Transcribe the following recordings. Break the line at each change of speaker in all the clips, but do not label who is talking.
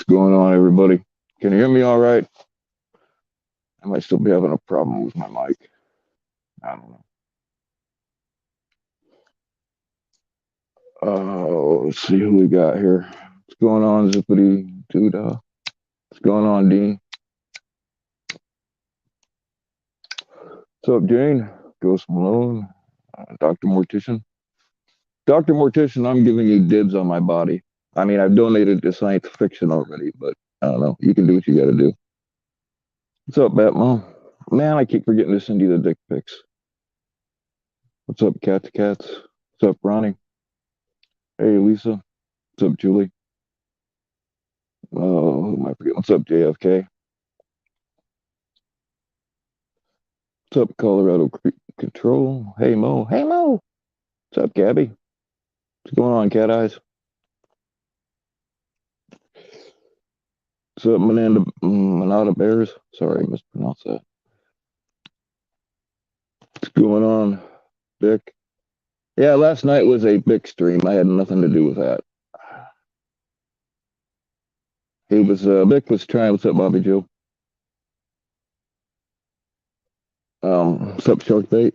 going on, everybody? Can you hear me all right? I might still be having a problem with my mic. I don't know. Let's see who we got here. What's going on, Zippity Doodah? What's going on, Dean? What's up, Jane? Ghost Malone, Dr. Mortician. Dr. Mortician, I'm giving you dibs on my body. I mean, I've donated to science fiction already, but I don't know. You can do what you got to do. What's up, Batman? Man, I keep forgetting to send you the dick pics. What's up, Cats? What's up, Ronnie? Hey, Lisa. What's up, Julie? Oh, who am I forgetting? What's up, JFK? What's up, Colorado Control? Hey, Mo. Hey, Mo. What's up, Gabby? What's going on, Cat Eyes? What's up, Manada Bears? Sorry, I mispronounced that. What's going on, Vic? Yeah, last night was a big stream. I had nothing to do with that. Vic was trying. What's up, Bobby Joe? What's up, Shark Bait?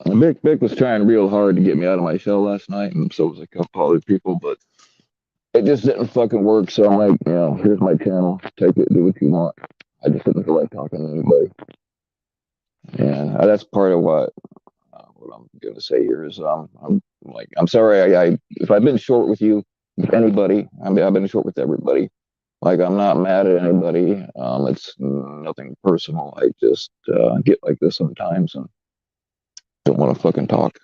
Vic was trying real hard to get me out of my shell last night, and so was a couple other people, but it just didn't fucking work. So I'm like, here's my channel. Take it, do what you want. I just didn't feel like talking to anybody. And that's part of what I'm gonna say here is I'm sorry. I if I've been short with you, with anybody, I've been short with everybody. Like I'm not mad at anybody. It's nothing personal. I just get like this sometimes and don't want to fucking talk.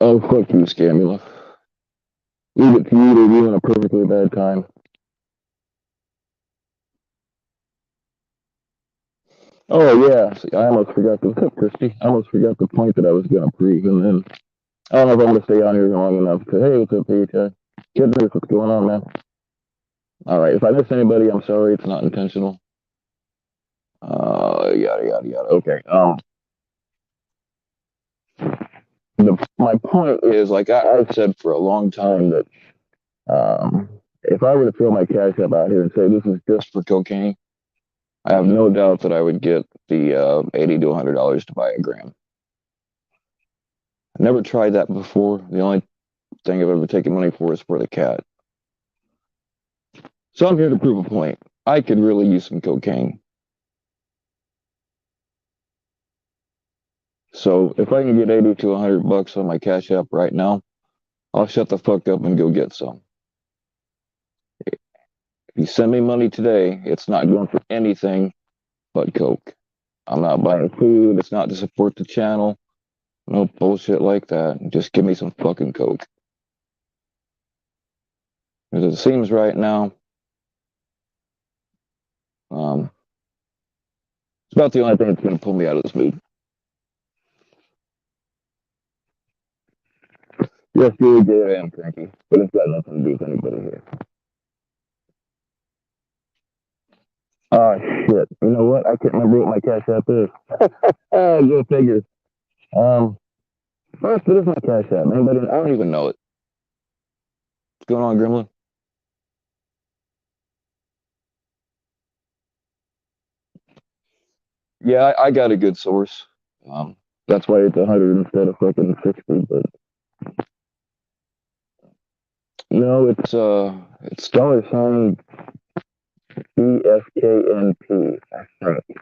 Oh fuck you, Scamula. Leave it to you to be in a perfectly bad time. Oh yeah, see, I almost forgot the what's up, Christy. I almost forgot the point that I was gonna prove, and then I don't know if I'm gonna stay on here long enough to. Hey, what's up, PHI? Good news. What's going on, man? All right. If I miss anybody, I'm sorry. It's not intentional. Yada yada yada. Okay. My point is, like I've said for a long time that if I were to throw my cash up out here and say this is just for cocaine, I have no doubt that I would get the $80 to $100 to buy a gram. I never tried that before. The only thing I've ever taken money for is for the cat. So I'm here to prove a point. I could really use some cocaine. So if I can get 80 to $100 on my Cash App right now, I'll shut the fuck up and go get some. If you send me money today, it's not going for anything but coke. I'm not buying food. It's not to support the channel. No bullshit like that. Just give me some fucking coke. As it seems right now, um, it's about the only thing that's going to pull me out of this mood. Yes, you're I am cranky, but it's got nothing to do with anybody here. Oh shit! You know what? I can't remember what my Cash App is. Go figure. Um, First, what is my Cash App? Anybody? I don't even know it. What's going on, Gremlin? Yeah, I got a good source. Um, that's why it's 100 instead of fucking 60. But no, it's $sign BFKNP. I think.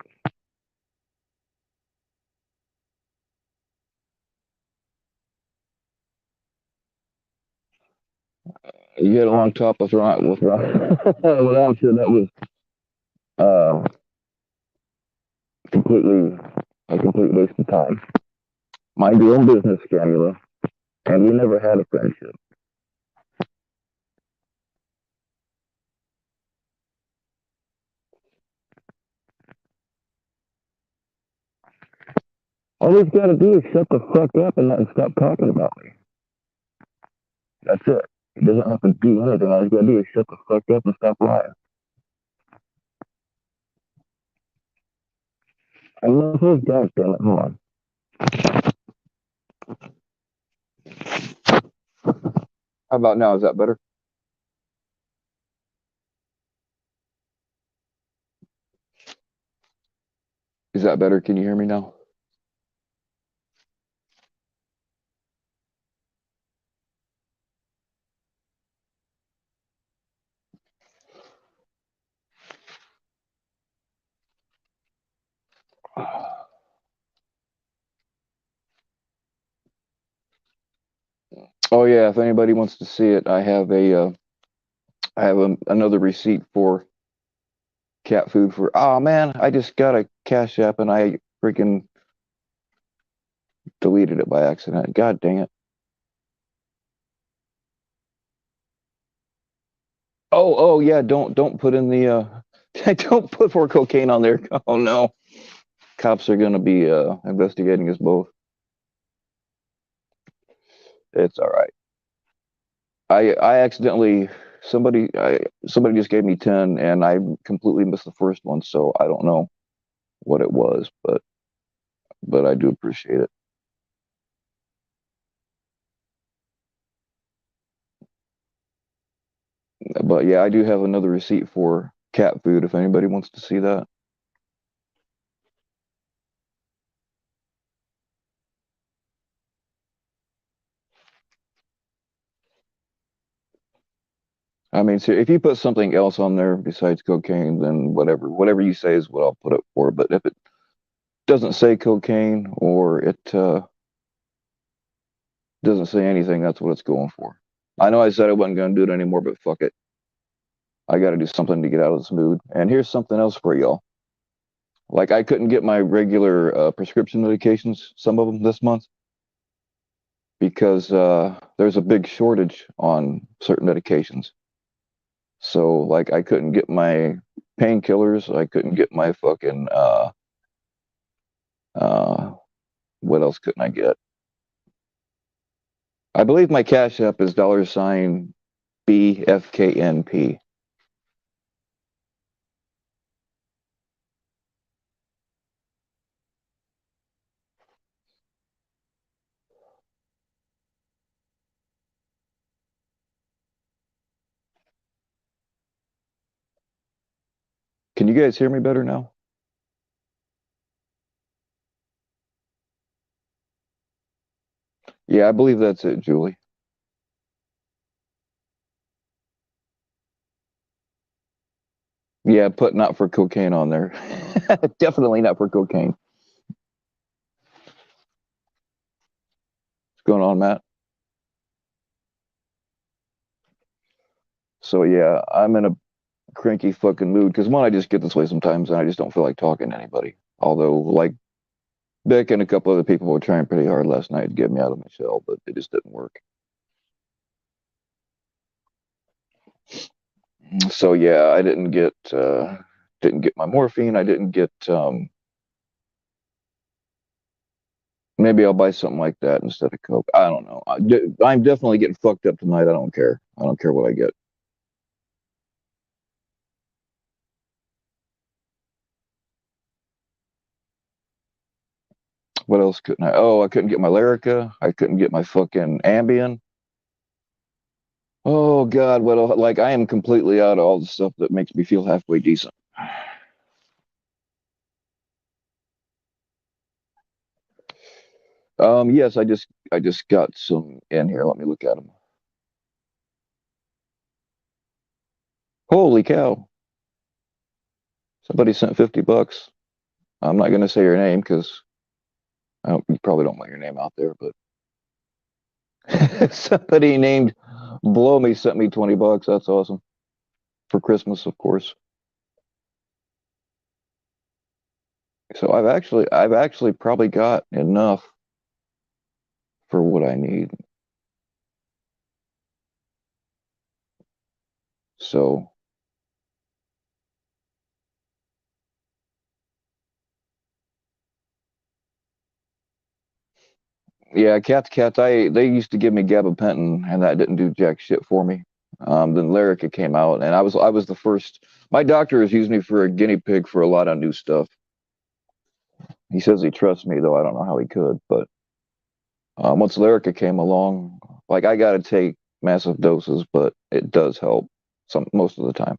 You had a long top with Ron. With Ron. Well, I'm sure that was uh, completely a complete waste of time. Mind your own business, Scamula. And we never had a friendship. All he's got to do is shut the fuck up and stop talking about me. That's it. He doesn't have to do anything. All he's got to do is shut the fuck up and stop lying. I love his goddamn it. Hold on. How about now? Is that better? Is that better? Can you hear me now? Oh yeah, if anybody wants to see it, I have another receipt for cat food for. Oh man, I just got a Cash App and I freaking deleted it by accident. God dang it. Oh yeah, don't put in the don't put more cocaine on there. Oh no. Cops are gonna be investigating us both. It's all right. I accidentally somebody just gave me 10 and I completely missed the first one, so I don't know what it was, but I do appreciate it. But yeah, I do have another receipt for cat food if anybody wants to see that. I mean, so if you put something else on there besides cocaine, then whatever you say is what I'll put up for. But if it doesn't say cocaine or it doesn't say anything, that's what it's going for. I know I said I wasn't going to do it anymore, but fuck it. I got to do something to get out of this mood. And here's something else for y'all. Like I couldn't get my regular prescription medications, some of them this month, because there's a big shortage on certain medications. So like I couldn't get my painkillers, I couldn't get my fucking uh what else couldn't I get? I believe my Cash App is $ BFKNP. Can you guys hear me better now? Yeah, I believe that's it, Julie. Yeah, put not for cocaine on there. Definitely not for cocaine. What's going on, Matt? So yeah, I'm in a cranky fucking mood because one, I just get this way sometimes and I just don't feel like talking to anybody. Although, like Beck and a couple other people were trying pretty hard last night to get me out of my shell, but it just didn't work. So yeah, I didn't get my morphine. I didn't get maybe I'll buy something like that instead of coke. I don't know. I'm definitely getting fucked up tonight. I don't care. I don't care what I get. What else couldn't I? Oh, I couldn't get my Lyrica. I couldn't get my fucking Ambien. Oh God, what like I am completely out of all the stuff that makes me feel halfway decent. Yes, I just got some in here. Let me look at them. Holy cow! Somebody sent $50. I'm not gonna say your name because you probably don't want your name out there, but somebody named Blow Me sent me $20. That's awesome for Christmas, of course. So I've actually probably got enough for what I need. So yeah, cats. They used to give me gabapentin, and that didn't do jack shit for me. Then Lyrica came out, and I was the first. My doctor has used me for a guinea pig for a lot of new stuff. He says he trusts me, though I don't know how he could. But once Lyrica came along, Like I gotta take massive doses, but it does help most of the time.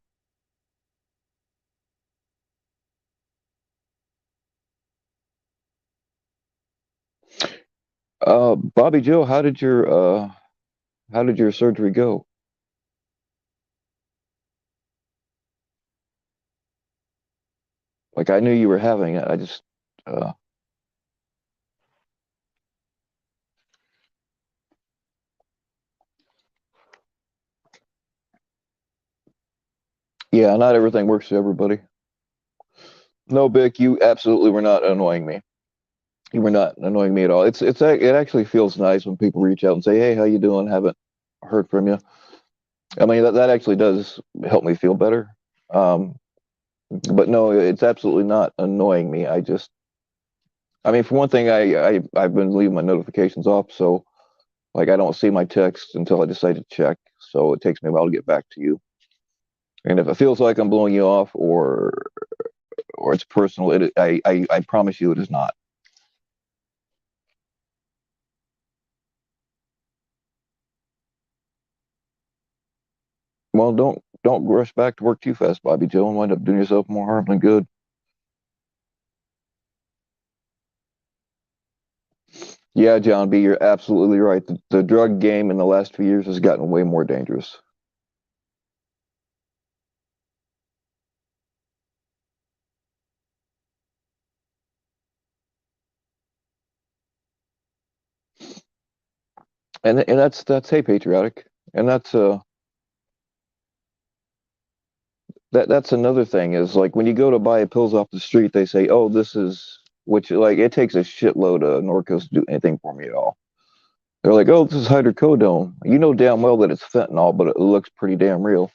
Bobby Joe, how did your surgery go? Like I knew you were having it. I just uh yeah, not everything works for everybody. No, Bick, you absolutely were not annoying me. You were not annoying me at all. It actually feels nice when people reach out and say, "Hey, how you doing? Haven't heard from you." I mean, that actually does help me feel better. Um, but no, it's absolutely not annoying me. I mean, for one thing, I've been leaving my notifications off, so like I don't see my texts until I decide to check. So it takes me a while to get back to you. And if it feels like I'm blowing you off or it's personal, I promise you it is not. Well, don't rush back to work too fast, Bobby Joe, and wind up doing yourself more harm than good. Yeah, John B, you're absolutely right. The drug game in the last few years has gotten way more dangerous. And that's hey patriotic. And that's another thing is like when you go to buy pills off the street, they say, "Oh, this is," which like it takes a shitload of Norcos to do anything for me at all. They're like, "Oh, this is hydrocodone." You know damn well that it's fentanyl, but it looks pretty damn real.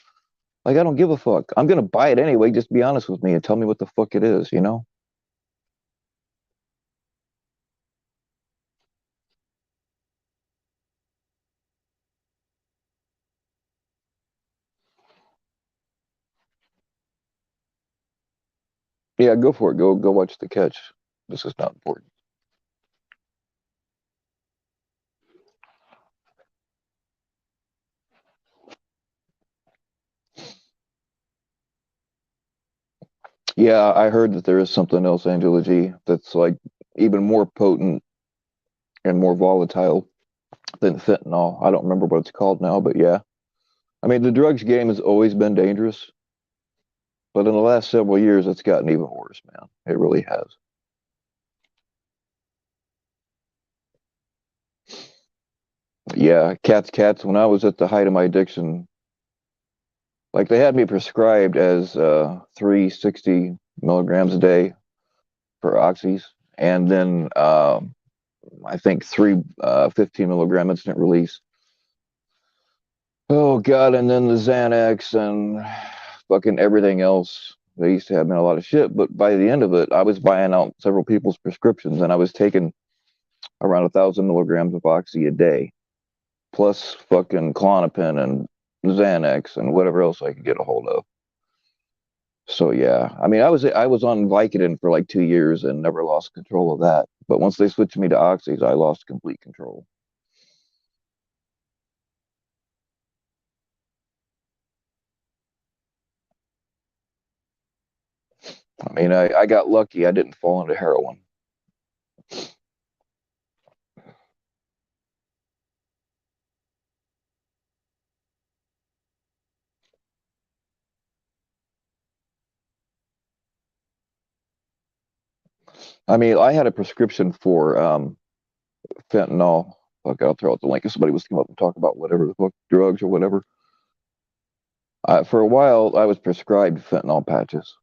Like I don't give a fuck. I'm gonna buy it anyway. Just be honest with me and tell me what the fuck it is, you know? Yeah, go for it. Go watch the catch. This is not important. Yeah, I heard that there is something else, Angela G, that's like even more potent and more volatile than fentanyl. I don't remember what it's called now, but yeah. I mean, the drugs game has always been dangerous, but in the last several years, it's gotten even worse, man. It really has. Yeah, cats. When I was at the height of my addiction, like they had me prescribed as 360 milligrams a day for oxys, and then I think three 15 milligram instant release. Oh God, and then the Xanax and fucking everything else. They used to have me on a lot of shit, but by the end of it, I was buying out several people's prescriptions, and I was taking around 1,000 milligrams of oxy a day, plus fucking Klonopin and Xanax and whatever else I could get a hold of. So yeah, I mean, I was on Vicodin for like 2 years and never lost control of that. But once they switched me to oxys, I lost complete control. I mean, I got lucky. I didn't fall into heroin. I mean, I had a prescription for fentanyl. Fuck, I'll throw out the link if somebody was to come up and talk about whatever the fuck drugs or whatever. For a while, I was prescribed fentanyl patches,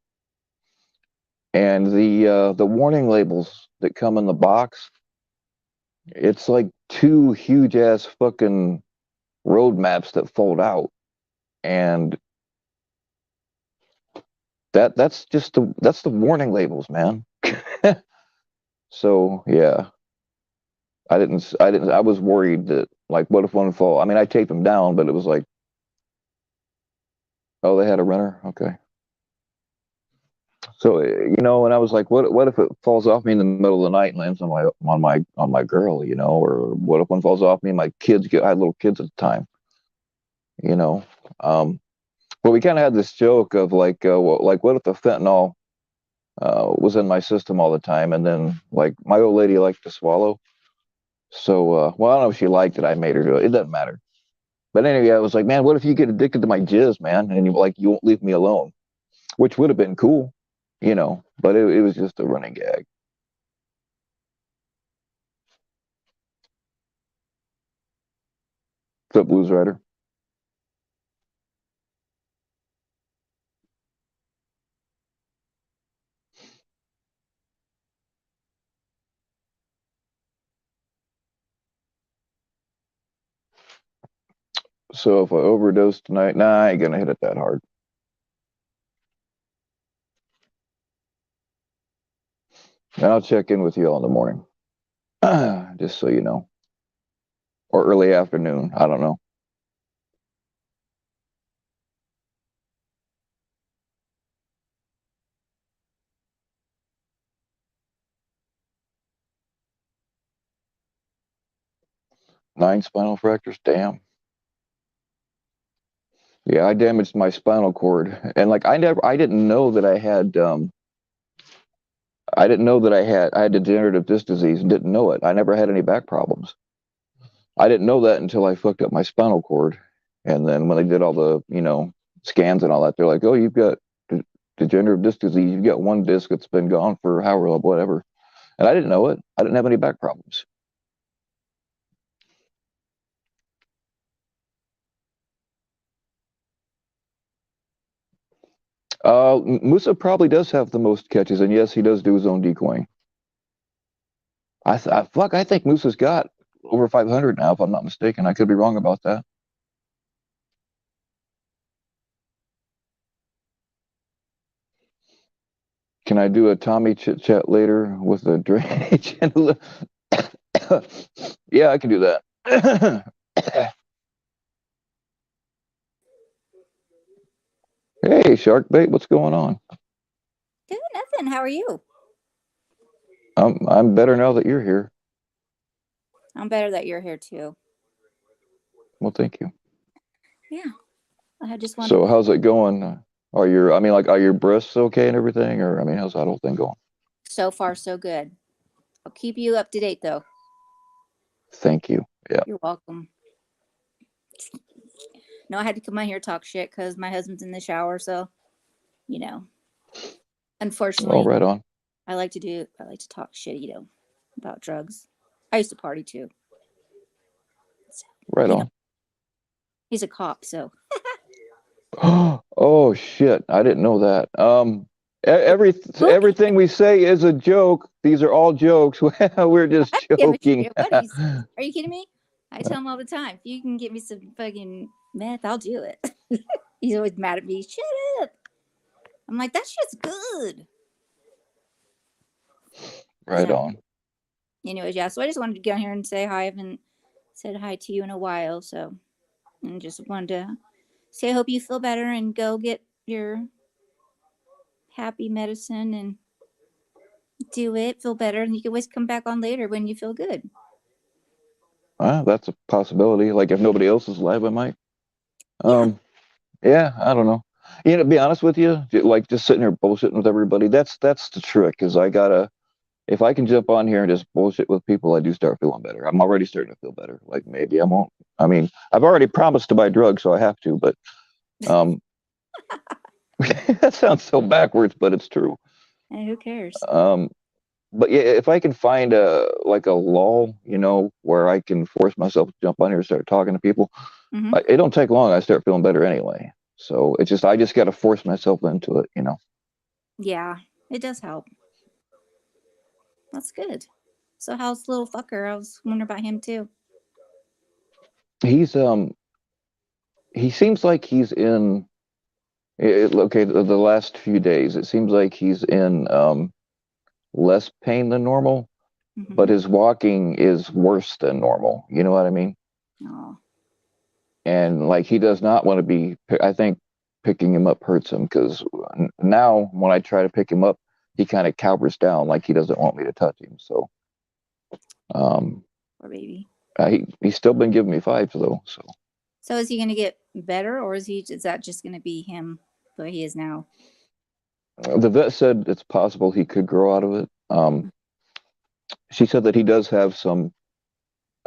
and the warning labels that come in the box, it's like two huge ass fucking road maps that fold out, and that's the warning labels, man. So yeah, I was worried that like what if one fall? I mean, I taped them down, but it was like, oh, they had a runner. Okay. So and I was like, what if it falls off me in the middle of the night and lands on my girl, or what if one falls off me and my kids I had little kids at the time, you know. Um, but we kind of had this joke of like, like what if the fentanyl was in my system all the time, and then like my old lady liked to swallow. So, well, I don't know if she liked it. I made her do it. It doesn't matter. But anyway, I was like, man, what if you get addicted to my jizz, man, and you won't leave me alone, which would have been cool, But it was just a running gag. What's up, Blues Rider? So if I overdose tonight, nah, I ain't gonna hit it that hard. And I'll check in with you all in the morning, just so you know, or early afternoon. I don't know. 9 spinal fractures. Damn. Yeah, I damaged my spinal cord, and like I didn't know that I didn't know that I had degenerative disc disease and didn't know it. I never had any back problems. I didn't know that until I fucked up my spinal cord. And then when they did all the, scans and all that, they're like, oh, you've got degenerative disc disease. You've got one disc that's been gone for however, whatever. And I didn't know it. I didn't have any back problems. Musa probably does have the most catches. And yes, he does do his own decoying. I think Musa's got over 500 now, if I'm not mistaken. I could be wrong about that. Can I do a Tommy chit chat later with the drainage? Yeah, I can do that. Hey, Shark Bait, what's going on?
Doing nothing. How are you?
I'm better now that you're here.
I'm better that you're here too.
Well, thank you.
Yeah, I just wanted
So,
to.
how's it going? Are your breasts okay and everything? Or, how's that whole thing going?
So far, so good. I'll keep you up to date though.
Thank you. Yeah.
You're welcome. No, I had to come out here and talk shit because my husband's in the shower. So, you know,
All
unfortunately,
right on.
I like to talk shit, about drugs. I used to party too. So,
Right
you know,
on.
he's a cop. So,
Oh shit! I didn't know that.
it's spooky.
Everything we say is a joke. These are all jokes. We're just
I don't give a
joking.
shit what he says. Are you kidding me? I tell him all the time, if you can get me some fucking meth, I'll do it. He's always mad at me. Shut up. I'm like, that shit's good.
Right
So,
on.
anyways, yeah. So I just wanted to get on here and say hi. I haven't said hi to you in a while, so and just wanted to say I hope you feel better and go get your happy medicine and do it. Feel better, and you can always come back on later when you feel good.
That's a possibility. Like if nobody else is live, I might.
Yeah,
Um, yeah, I don't know. To be honest with you, like just sitting here bullshitting with everybody, that's the trick. Is I gotta if I can jump on here and just bullshit with people, I do start feeling better. I'm already starting to feel better. Like maybe I won't. I've already promised to buy drugs, so I have to. But um, that sounds so backwards, but it's true.
and who cares?
Um, but yeah, if I can find a like a lull, where I can force myself to jump on here and start talking to people,
Mm-hmm.
it don't take long. I start feeling better anyway. So it's just I just got to force myself into it.
Yeah, it does help. That's good. So how's little fucker? I was wondering about him too.
He's he seems like he's in okay the last few days. It seems like he's in less pain than normal, but
Mm-hmm.
his walking is worse than normal. You know what I mean?
Oh,
And like he does not want to be, I think, picking him up hurts him because now when I try to pick him up, he kind of cowers down like he doesn't want me to touch him. So,
Poor baby.
he's still been giving me fives though.
So is he going to get better, or is that just going to be him the way he is now?
The vet said it's possible he could grow out of it. She said that he does have some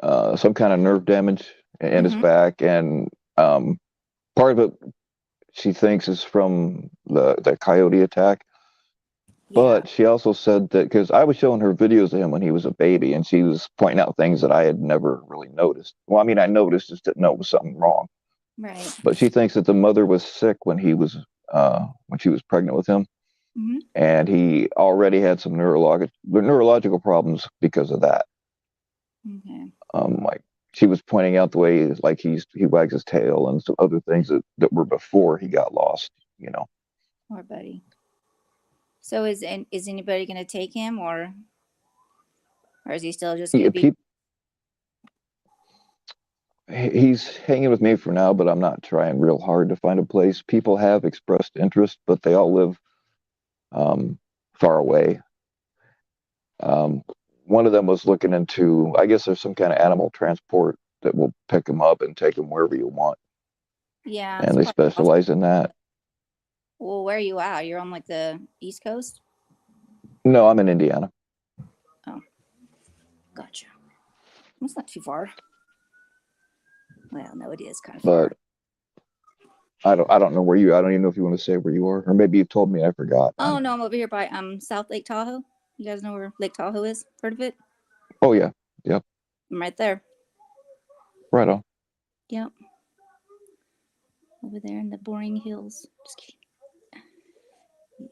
kind of nerve damage in his back, and part of it she thinks is from the coyote attack. But she also said that because I was showing her videos of him when he was a baby, and she was pointing out things that I had never really noticed. Well, I mean, I noticed, just didn't know it was something wrong.
Right.
But she thinks that the mother was sick when when she was pregnant with him, and he already had some neurological problems because of that.
Okay.
Like she was pointing out the way like he wags his tail and some other things that were before he got lost.
Poor buddy. So is anybody going to take him, or is he still just going to be?
He's hanging with me for now, but I'm not trying real hard to find a place. People have expressed interest, but they all live far away. One of them was looking into, I guess there's some kind of animal transport that will pick him up and take him wherever you want.
Yeah.
And they specialize in that.
Well, where are you at? You're on like the East Coast?
No, I'm in Indiana.
Oh, gotcha. That's not too far. Well, no, it is kind of far.
But I don't know where I don't even know if you want to say where you are, or maybe you told me, I forgot.
Oh no, I'm over here by South Lake Tahoe. You guys know where Lake Tahoe is? Heard of it?
Oh yeah, yep.
I'm right there.
Right on.
Yep. Over there in the boring hills. Just kidding.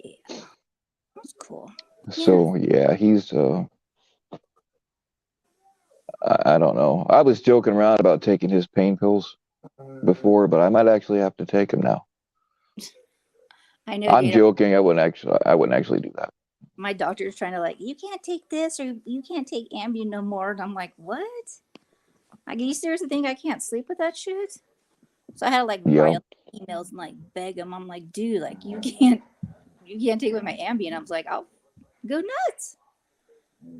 Yeah. That's cool.
So yeah, he's I don't know. I was joking around about taking his pain pills before, but I might actually have to take them now.
I know.
I'm joking. I wouldn't actually do that.
My doctor's trying to you can't take this or you can't take Ambien no more. And I'm like, what? Like, you seriously think I can't sleep with that shit? So I had to write emails and beg him. I'm like, dude, you can't take away my Ambien. I was like, I'll go nuts.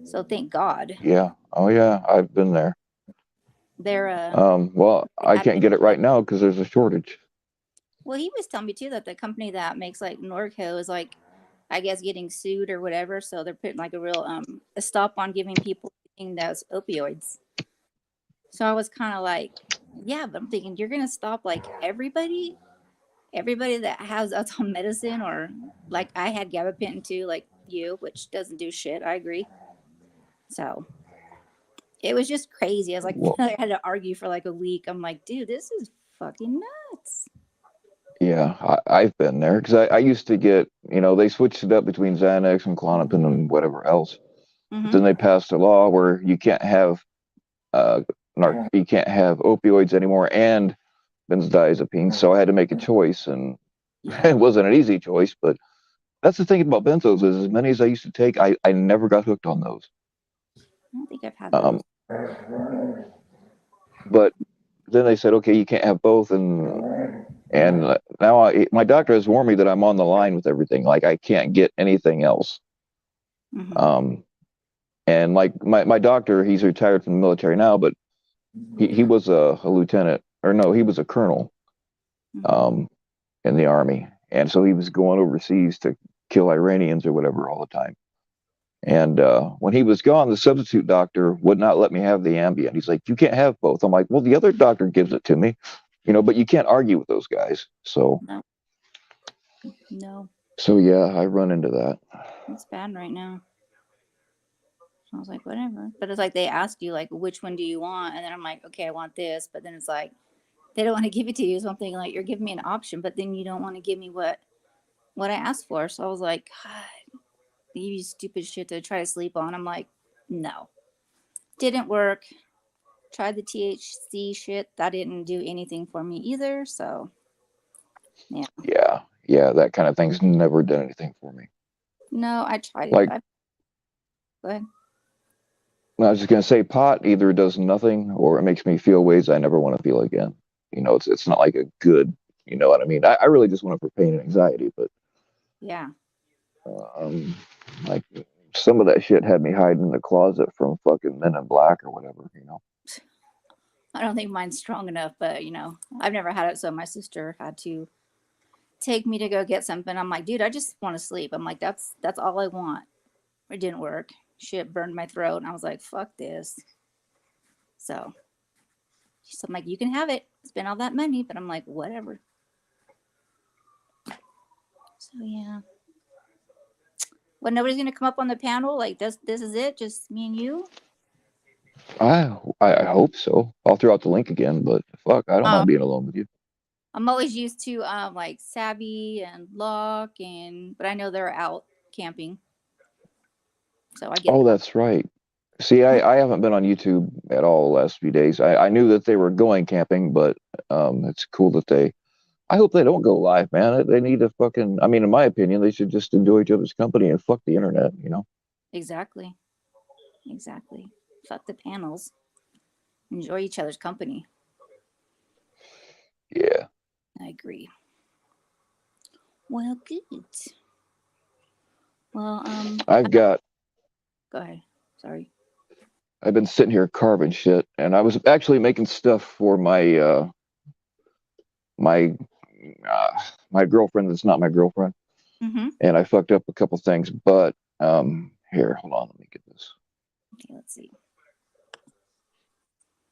So thank God.
Yeah. Oh yeah, I've been there.
They're
well, I can't get it right now because there's a shortage.
Well, he was telling me too that the company that makes Norco is I guess getting sued or whatever. So they're putting a real a stop on giving people those opioids. So I was kind of yeah, but I'm thinking you're gonna stop everybody that has us on medicine, or I had gabapentin too, you, which doesn't do shit. I agree. So it was just crazy. I was I had to argue for a week. I'm like, dude, this is fucking nuts.
Yeah, I've been there because I used to get, they switched it up between Xanax and Klonopin and whatever else. Then they passed a law where you can't have opioids anymore and benzodiazepines. So I had to make a choice, and it wasn't an easy choice. But that's the thing about benzos is, as many as I used to take, I never got hooked on those.
I don't think I've had those.
But then they said, okay, you can't have both, and now my doctor has warned me that I'm on the line with everything. I can't get anything else. And my doctor, he's retired from the military now, but he was a lieutenant, or no, he was a colonel in the army. And so he was going overseas to kill Iranians or whatever all the time. And when he was gone, the substitute doctor would not let me have the Ambien. He's like, you can't have both. I'm like, well, the other doctor gives it to me, but you can't argue with those guys. So,
no.
So yeah, I run into that.
It's bad right now. I was like, whatever. But it's they ask you, which one do you want? And then I'm like, okay, I want this. But then it's they don't want to give it to you. So I'm thinking, you're giving me an option, but then you don't want to give me what I asked for. So I was like, God, you stupid shit to try to sleep on. I'm like, no. Didn't work. Tried the THC shit. That didn't do anything for me either. So, yeah.
Yeah, that kind of thing's never done anything for me.
No, I tried it. Go ahead.
I was just going to say, pot either does nothing or it makes me feel ways I never want to feel again. It's not like a good You know what I mean? I really just want it for pain and anxiety, but
Yeah.
um, like some of that shit had me hiding in the closet from fucking Men in Black or whatever. You know?
I don't think mine's strong enough, but I've never had it. So my sister had to take me to go get something. I'm like, dude, I just want to sleep. I'm like, that's all I want. It didn't work. Shit burned my throat, and I was like, fuck this. So I'm like, you can have it. Spend all that money, but I'm like, whatever. So yeah. Well, nobody's gonna come up on the panel. Like this is it. Just me and you.
I hope so. I'll throw out the link again, but fuck, I don't
Oh,
mind being alone with you.
I'm always used to like Savvy and Locke, but I know they're out camping, so I get
Oh,
that.
that's right. See, I haven't been on YouTube at all the last few days. I knew that they were going camping, but it's cool that they. I hope they don't go live, man. They need to fucking. I mean, in my opinion, they should just enjoy each other's company and fuck the internet. You know?
Exactly. Fuck the panels. Enjoy each other's company.
Yeah.
I agree. Well, good. Well,
I've got.
go ahead. Sorry.
I've been sitting here carving shit, and I was actually making stuff for my uh, my girlfriend that's not my girlfriend,
Mm-hmm.
and I fucked up a couple things. But here, hold on, let me get this.
Okay, let's see.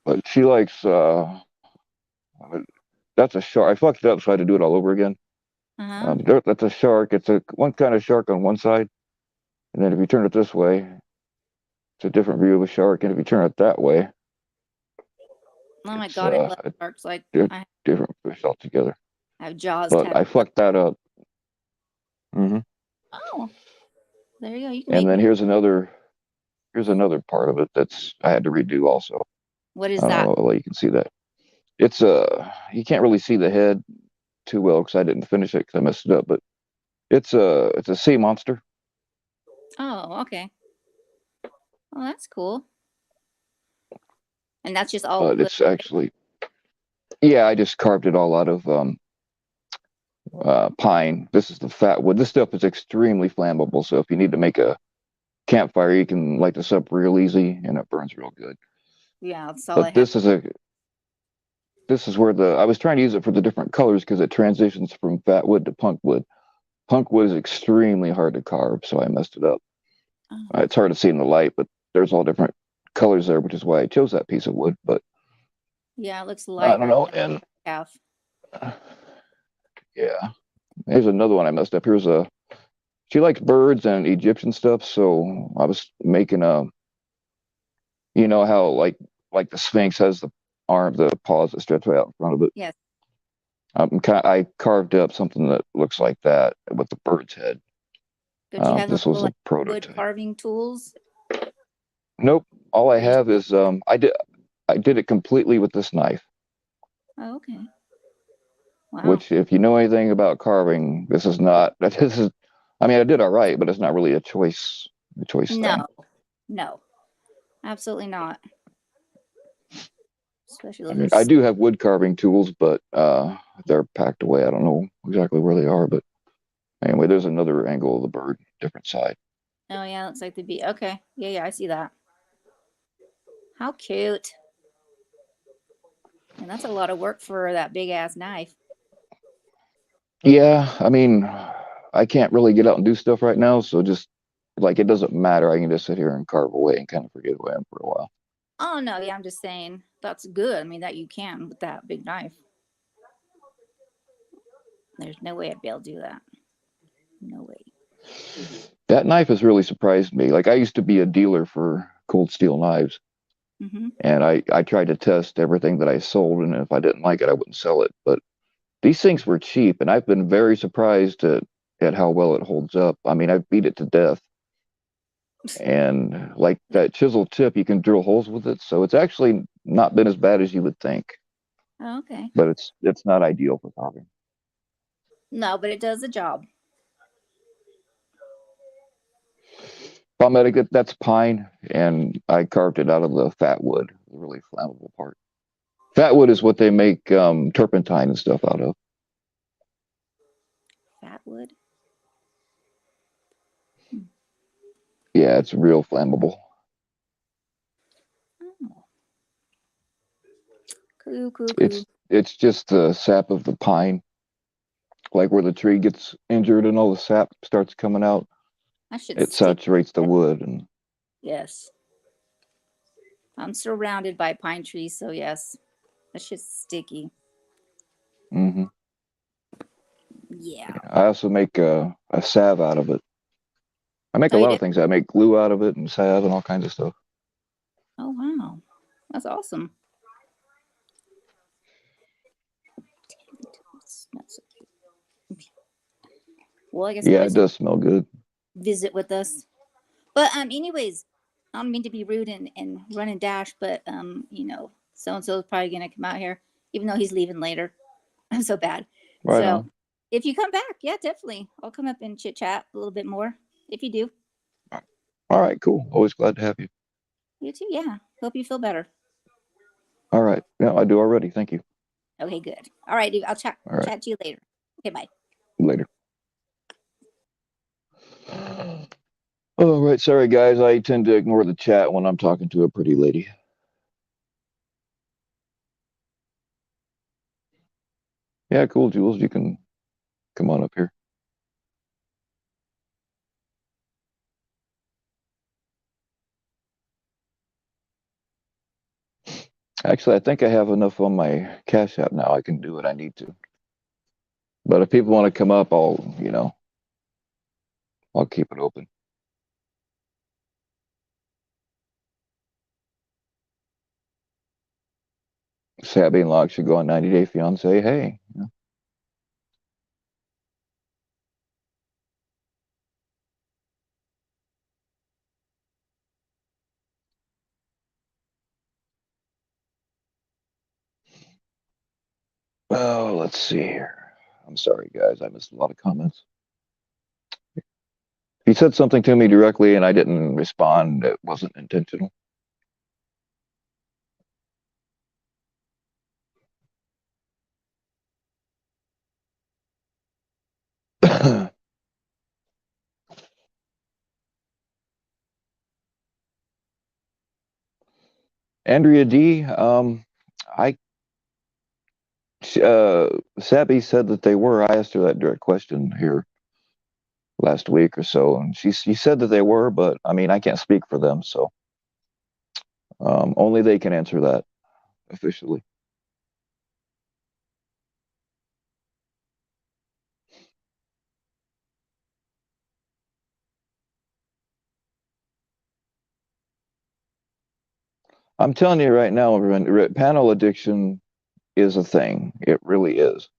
But she likes that's a shark. I fucked it up, so I had to do it all over again.
Uh-huh.
That's a shark. It's a one kind of shark on one side, and then if you turn it this way, it's a different view of a shark, and if you turn it that way,
Oh my
it's
god, I love sharks. Like
a
I
different fish altogether.
have jaws
But I
tattooed.
fucked that up. Hmm.
Oh, there you go. You can
And
make
then here's another part of it that's I had to redo also.
what is
I don't
that?
know, well, you can see that. It's you can't really see the head too well because I didn't finish it because I messed it up. But it's a sea monster.
Oh, okay. Oh, that's cool. And that's just all
But
wood.
it's actually yeah, I just carved it all out of pine. This is the fat wood. This stuff is extremely flammable. So if you need to make a campfire, you can light this up real easy and it burns real good.
Yeah, that's all I
But
have.
this is where the I was trying to use it for the different colors because it transitions from fat wood to punk wood. Punk wood is extremely hard to carve, so I messed it up.
Oh,
It's hard to see in the light, but there's all different colors there, which is why I chose that piece of wood. But
yeah, it looks
I don't
lighter
know.
than
And
half.
yeah, here's another one I messed up. Here's a she likes birds and Egyptian stuff, so I was making a you know how like the Sphinx has the paws that stretch way out in front of it.
Yes.
I carved up something that looks like that with the bird's head.
Don't you have no
This was
little
a
like wood
prototype.
carving tools?
Nope. All I
Or you just
have is I did it completely with this knife.
Oh, okay. Wow.
Which, if you know anything about carving, this is not. This is. I mean, I did all right, but it's not really a choice
No,
thing.
no, absolutely not. Especially
I
those are
mean, I do have wood carving tools, but they're packed away. I don't know exactly where they are, but anyway, there's another angle of the bird, different side.
oh yeah, looks like the bee. Okay. Yeah, I see that. How cute. And that's a lot of work for that big ass knife.
Yeah, I mean, I can't really get out and do stuff right now, so just like it doesn't matter. I can just sit here and carve away and kind of forget who I am for a while.
Oh no, yeah, I'm just saying that's good. I mean that you can with that big knife. There's no way I'd be able to do that. No way.
That knife has really surprised me. Like I used to be a dealer for cold steel knives,
Mm-hmm.
and I tried to test everything that I sold, and if I didn't like it, I wouldn't sell it. But these things were cheap, and I've been very surprised at how well it holds up. I mean, I've beat it to death, and like that chisel tip, you can drill holes with it, so it's actually not been as bad as you would think.
Oh, okay.
But it's not ideal for carving.
No, but it does the job.
Palmetto, that's pine, and I carved it out of the fat wood, the really flammable part. Fat wood is what they make turpentine and stuff out of.
Fat wood.
Yeah, it's real flammable.
Oh. Cool.
It's just the sap of the pine, like where the tree gets injured and all the sap starts coming out.
I should
It
stick.
saturates the wood, and
Yes. I'm surrounded by pine trees, so yes. That shit's sticky.
hmm
Yeah.
I also make a salve out of it. I make
Oh,
a
you
lot
do?
of things. I make glue out of it and salve and all kinds of stuff.
Oh, wow. That's awesome. Well, I guess
Yeah, it
nobody's
does smell good.
visit with us. But anyways, I don't mean to be rude and run and dash, but so and so is probably gonna come out here, even though he's leaving later. I'm so bad.
Right
So
on.
if you come back, yeah, definitely. I'll come up and chit chat a little bit more. If you do.
All right, cool. Always glad to have you.
You too, yeah. Hope you feel better.
All right. Yeah, I do already. Thank you.
Okay, good. All right, dude. I'll chat
All right.
chat to you later. Okay, bye.
Later. All right. Sorry, guys. I tend to ignore the chat when I'm talking to a pretty lady. Yeah, cool, Jules. You can come on up here. Actually, I think I have enough on my Cash App now. I can do what I need to. But if people want to come up, I'll keep it open. Sabby and Locke should go on 90 Day Fiance. Hey. Oh, let's see here. I'm sorry, guys. I missed a lot of comments. If you said something to me directly and I didn't respond, it wasn't intentional. Andrea D. I Sabby said that they were. I asked her that direct question here last week or so, and she said that they were, but I mean I can't speak for them, so only they can answer that officially. I'm telling you right now, panel addiction is a thing. It really is.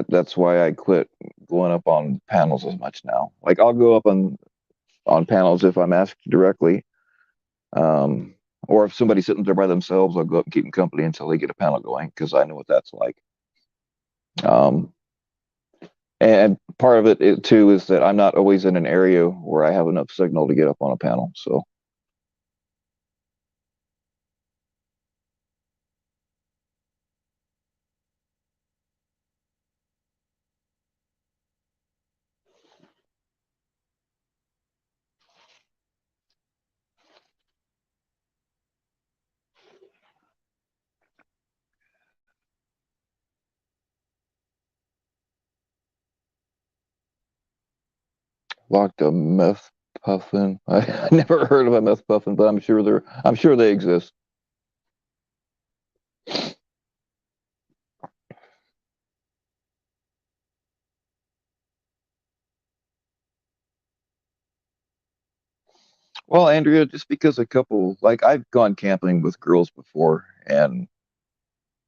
That's why I quit going up on panels as much now. Like I'll go up on panels if I'm asked directly, um, or if somebody's sitting there by themselves, I'll go up and keep them company until they get a panel going because I know what that's like. Um, and part of it too is that I'm not always in an area where I have enough signal to get up on a panel. So locked a meth puffin. I never heard of a meth puffin, but I'm sure they exist. Well, Andrea, just because a couple, like I've gone camping with girls before and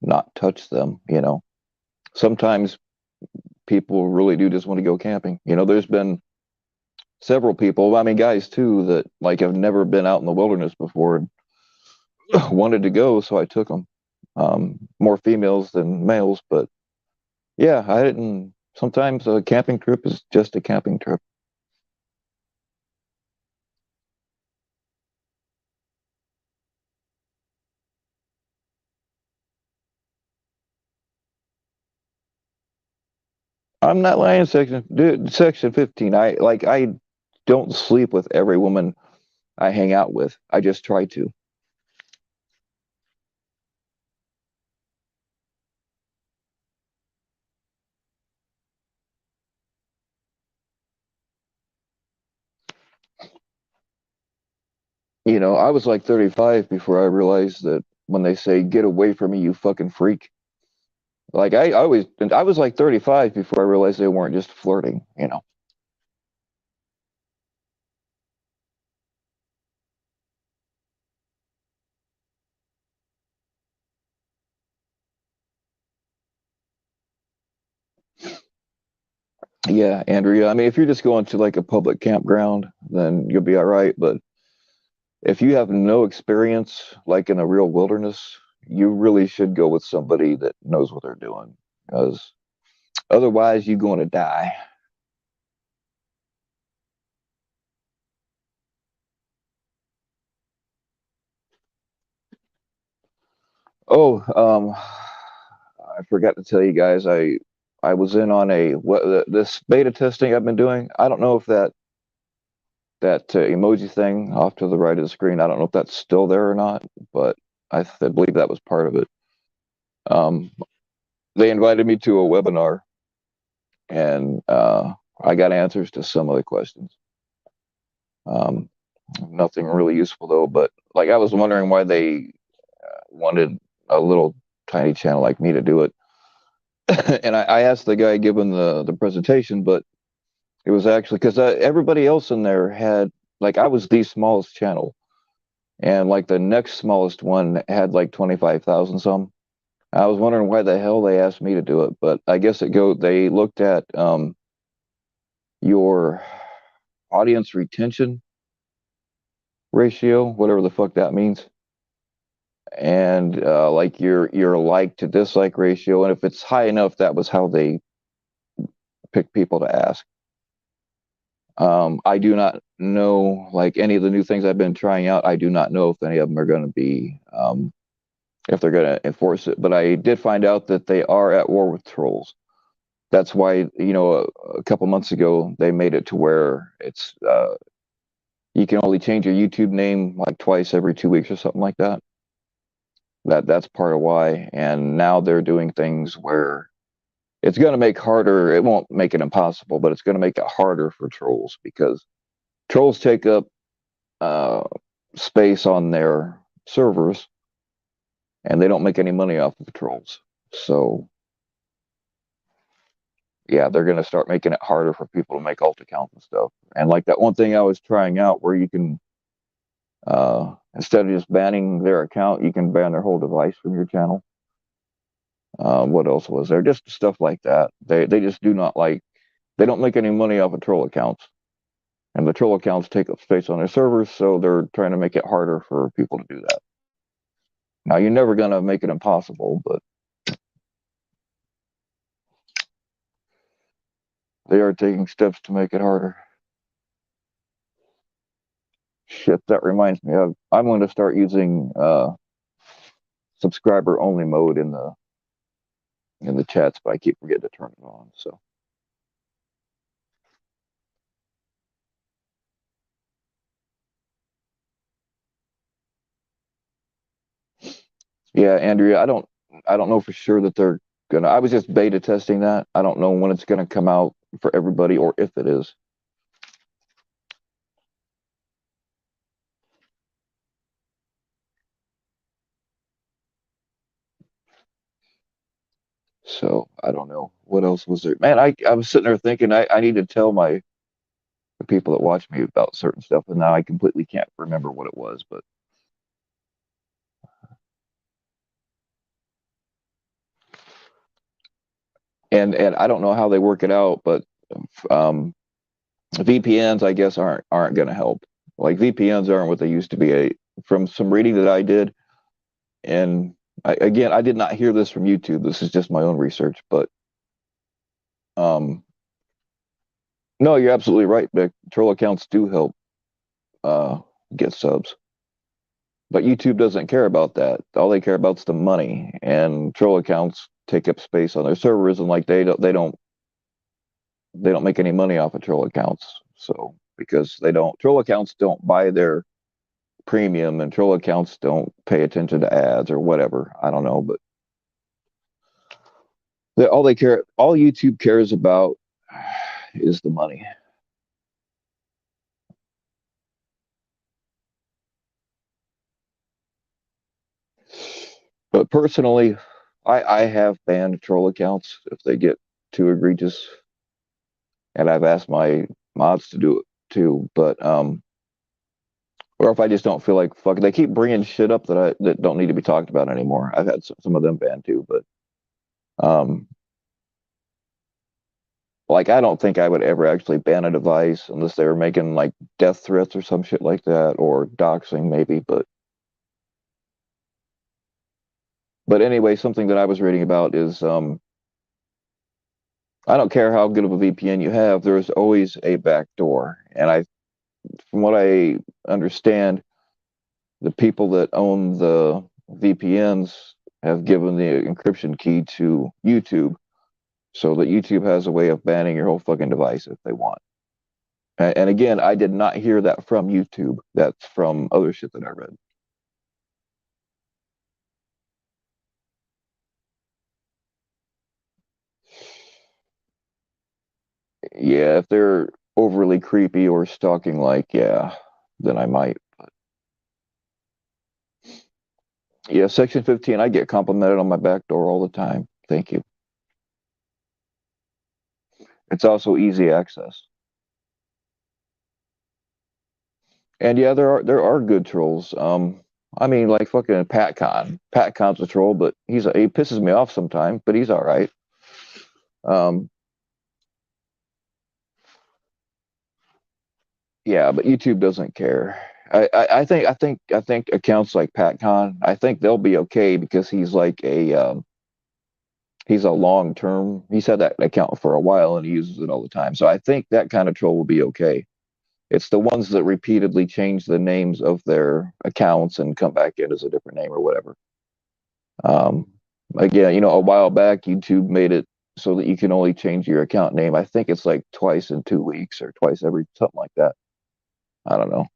not touched them, sometimes people really do just want to go camping. There's been several people, I mean, guys too, that like have never been out in the wilderness before and wanted to go, so I took them. More females than males, but yeah, I didn't. Sometimes a camping trip is just a camping trip. I'm not lying, section dude, section 15. I don't sleep with every woman I hang out with. I just try to. I was like 35 before I realized that when they say get away from me, you fucking freak. Like I was like 35 before I realized they weren't just flirting. Yeah, Andrea. I mean, if you're just going to like a public campground, then you'll be all right. But if you have no experience, like in a real wilderness, you really should go with somebody that knows what they're doing, because otherwise you're going to die. Oh, I forgot to tell you guys, I was in on this beta testing I've been doing. I don't know if that emoji thing off to the right of the screen. I don't know if that's still there or not, but I believe that was part of it. Um, they invited me to a webinar, and I got answers to some of the questions. Um, Nothing really useful though, but like I was wondering why they wanted a little tiny channel like me to do it. And I asked the guy giving the presentation, but it was actually because everybody else in there had, like, I was the smallest channel, and like the next smallest one had like 25,000 some. I was wondering why the hell they asked me to do it, but I guess they looked at your audience retention ratio, whatever the fuck that means, and like your like to dislike ratio, and if it's high enough, that was how they pick people to ask. I do not know, like, any of the new things I've been trying out. I do not know if any of them are going to be, if they're going to enforce it. But I did find out that they are at war with trolls. That's why, a couple months ago, they made it to where you can only change your YouTube name like twice every 2 weeks or something like that. That's part of why. And now they're doing things where it's going to make harder. It won't make it impossible, but it's going to make it harder for trolls, because trolls take up uh, space on their servers, and they don't make any money off of the trolls. So yeah, they're going to start making it harder for people to make alt accounts and stuff. And like that one thing I was trying out, where you can instead of just banning their account, you can ban their whole device from your channel. What else was there? Just stuff like that. They just do not like. They don't make any money off of troll accounts, and the troll accounts take up space on their servers, so they're trying to make it harder for people to do that. Now, you're never going to make it impossible, but they are taking steps to make it harder. Shit, that reminds me. I'm going to start using subscriber only mode in the chats, but I keep forgetting to turn it on. So yeah, Andrea, I don't know for sure that they're gonna. I was just beta testing that. I don't know when it's gonna come out for everybody, or if it is. So I don't know what else was there. Man, I was sitting there thinking I need to tell the people that watch me about certain stuff, and now I completely can't remember what it was. But and I don't know how they work it out, but um, VPNs, I guess, aren't going to help. Like, VPNs aren't what they used to be. From some reading that I did, and again, I did not hear this from YouTube. This is just my own research, but um, no, you're absolutely right, Vic. Troll accounts do help uh, get subs, but YouTube doesn't care about that. All they care about is the money, and troll accounts take up space on their servers, and like they don't. they don't make any money off of troll accounts. So because troll accounts don't buy their premium, and troll accounts don't pay attention to ads or whatever. I don't know, but all YouTube cares about is the money. But personally, I have banned troll accounts if they get too egregious, and I've asked my mods to do it too. But or if I just don't feel like fuck, they keep bringing shit up that don't need to be talked about anymore. I've had some of them banned too, but um, like I don't think I would ever actually ban a device unless they were making like death threats or some shit like that, or doxing maybe. But anyway, something that I was reading about is I don't care how good of a VPN you have, there's always a back door. And from what I understand, the people that own the VPNs have given the encryption key to YouTube so that YouTube has a way of banning your whole fucking device if they want. And again, I did not hear that from YouTube. That's from other shit that I read. Yeah, if they're overly creepy or stalking, like, yeah, then I might. But yeah, Section 15, I get complimented on my back door all the time. Thank you. It's also easy access. And yeah, there are good trolls. I mean, like fucking PatCon. PatCon's a troll, but he pisses me off sometimes, but he's all right. Um, yeah, but YouTube doesn't care. I think accounts like PatCon, I think they'll be okay because he's a long term. He's had that account for a while and he uses it all the time. So I think that kind of troll will be okay. It's the ones that repeatedly change the names of their accounts and come back in as a different name or whatever. Um, Again, a while back, YouTube made it so that you can only change your account name. I think it's like twice in 2 weeks or twice every something like that. I don't know.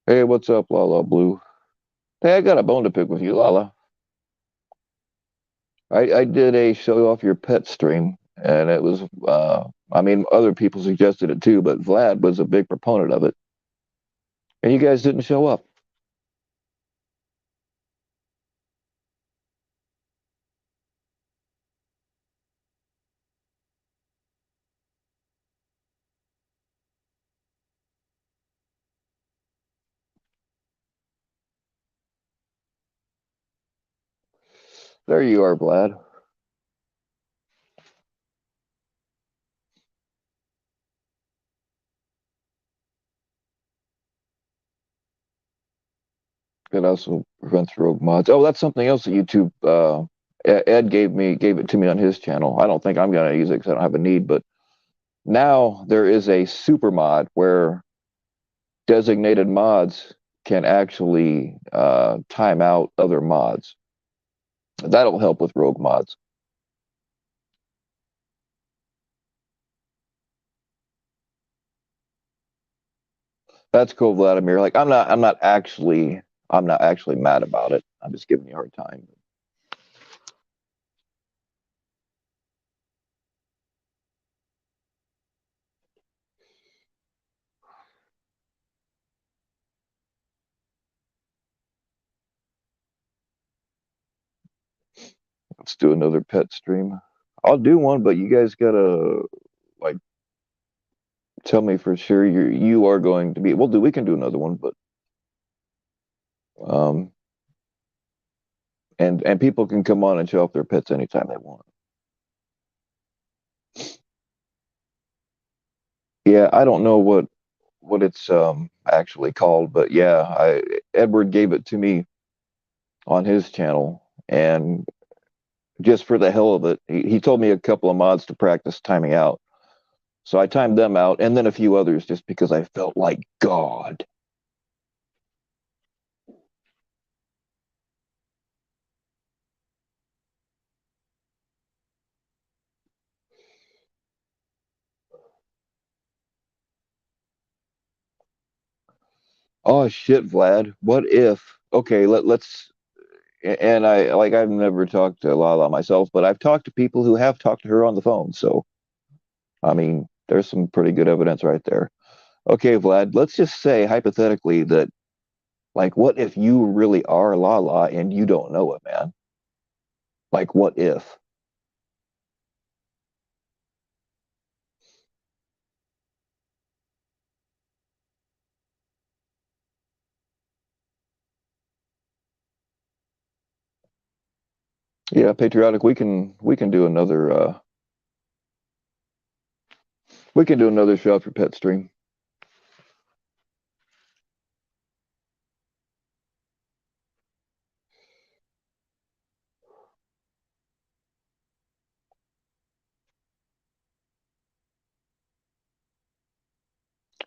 Hey, what's up, Lala Blue? Hey, I got a bone to pick with you, Lala. I did a show off your pet stream, and it was, I mean, other people suggested it too, but Vlad was a big proponent of it, and you guys didn't show up. There you are, Vlad. It also prevents rogue mods. Oh, that's something else that YouTube. Ed gave it to me on his channel. I don't think I'm gonna use it because I don't have a need. But now there is a super mod where designated mods can actually time out other mods. That'll help with rogue mods. That's cool, Vladimir. Like I'm not actually mad about it. I'm just giving you a hard time. Let's do another pet stream. I'll do one, but you guys gotta like tell me for sure you are going to be. We can do another one, but um and people can come on and show off their pets anytime they want. Yeah, I don't know what it's actually called, but yeah, I Edward gave it to me on his channel, and just for the hell of it, he told me a couple of mods to practice timing out. So I timed them out, and then a few others just because I felt like God. Oh shit, Vlad. What if? Okay, let's. And I've never talked to Lala myself, but I've talked to people who have talked to her on the phone. So I mean, there's some pretty good evidence right there. Okay, Vlad. Let's just say hypothetically that, like, what if you really are Lala and you don't know it, man? Like, what if? Yeah, patriotic. We can do another. We can do another show after Pet Stream.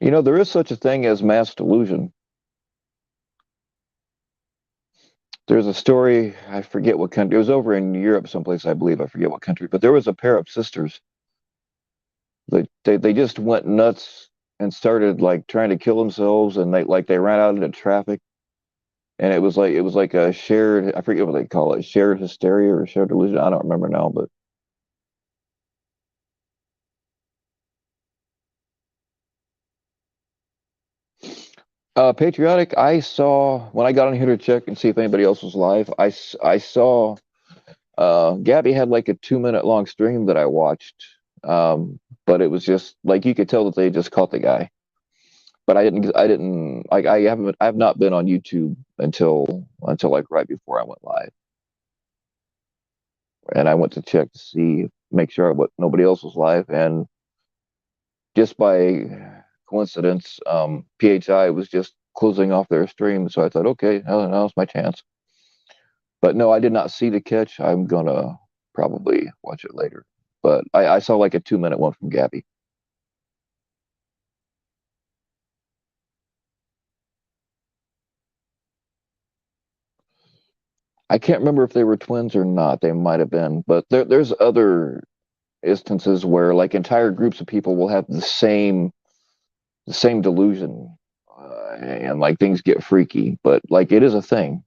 You know, there is such a thing as mass delusion. There's a story, I forget what country, it was over in Europe someplace, I believe, I forget what country, but there was a pair of sisters. They just went nuts and started like trying to kill themselves, and they ran out into traffic, and it was like a shared, I forget what they call it, shared hysteria or shared delusion. I don't remember now, but patriotic. I saw when I got on here to check and see if anybody else was live. I saw Gabby had like a 2 minute long stream that I watched, but it was just like you could tell that they just caught the guy. But I didn't like I've not been on YouTube until like right before I went live, and I went to check to see make sure what nobody else was live, and just by coincidence, PHI was just closing off their stream, so I thought, okay, now's my chance. But no, I did not see the catch. I'm gonna probably watch it later. But I saw like a 2 minute one from Gabby. I can't remember if they were twins or not. They might have been, but there's other instances where like entire groups of people will have the same delusion, and like things get freaky. But like it is a thing.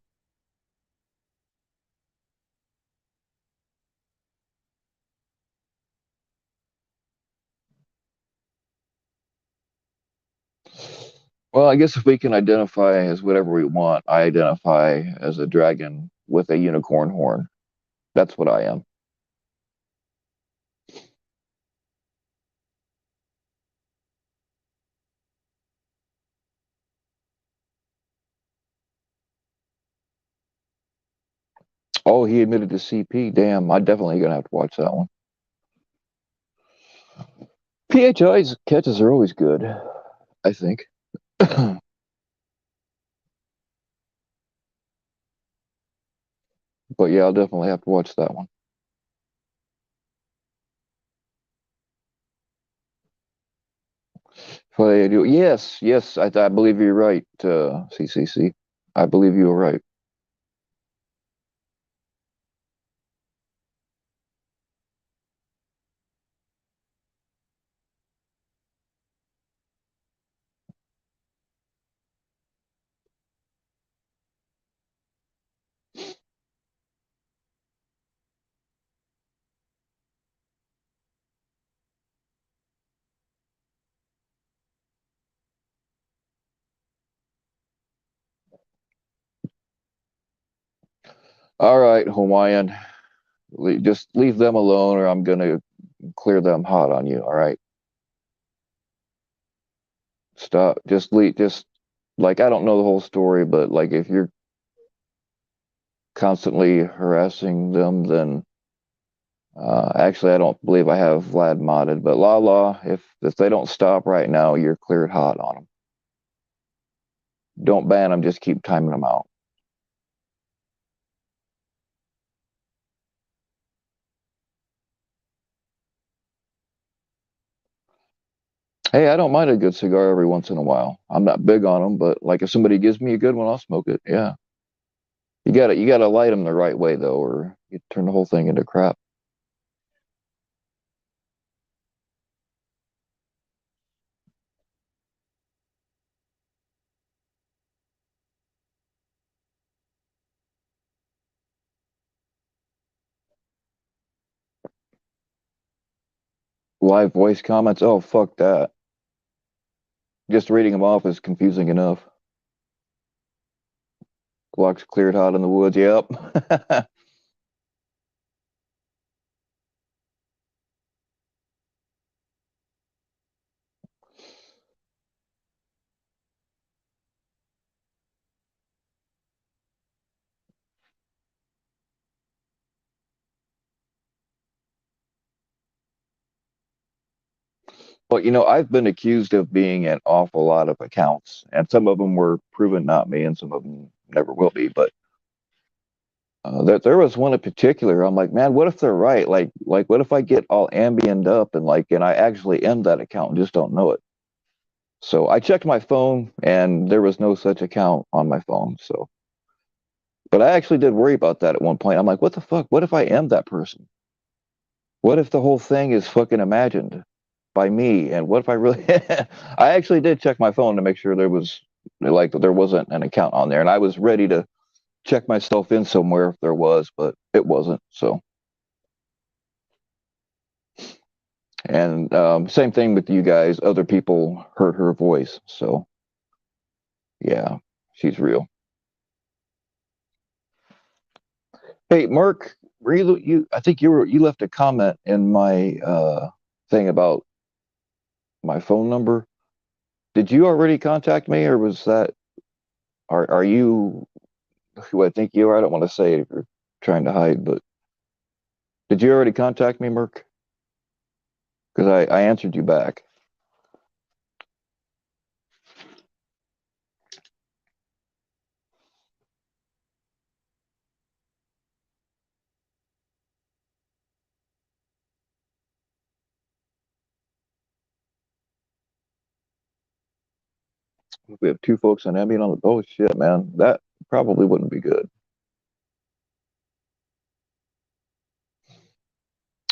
Well, I guess if we can identify as whatever we want, I identify as a dragon with a unicorn horn. That's what I am. Oh, he admitted to CP. Damn, I definitely gonna have to watch that one. PHI's catches are always good, I think. But yeah, I'll definitely have to watch that one. But I do. Yes, yes, I believe you're right, CCC. I believe you were right. All right, Hawaiian. Just leave them alone, or I'm gonna clear them hot on you. All right, stop. Just leave. Just like I don't know the whole story, but like if you're constantly harassing them, then actually I don't believe I have Vlad modded. But Lala, if they don't stop right now, you're cleared hot on them. Don't ban them. Just keep timing them out. Hey, I don't mind a good cigar every once in a while. I'm not big on them, but like if somebody gives me a good one, I'll smoke it. Yeah, you gotta light them the right way though, or you turn the whole thing into crap. Live voice comments. Oh, fuck that. Just reading them off is confusing enough. Glock's cleared hot in the woods. Yep. Well, I've been accused of being an awful lot of accounts, and some of them were proven not me, and some of them never will be. But there was one in particular. I'm like, man, what if they're right? Like, what if I get all ambient up and I actually am that account and just don't know it? So I checked my phone, and there was no such account on my phone. So, but I actually did worry about that at one point. I'm like, what the fuck? What if I am that person? What if the whole thing is fucking imagined by me? And what if I really? I actually did check my phone to make sure there wasn't an account on there, and I was ready to check myself in somewhere if there was, but it wasn't. So, and same thing with you guys. Other people heard her voice, so yeah, she's real. Hey, Mark, I think you left a comment in my thing about my phone number. Did you already contact me, or was that are you who I think you are? I don't want to say if you're trying to hide, but did you already contact me, Merc? Because I answered you back. We have two folks on Ambien on the. Oh shit, man, that probably wouldn't be good.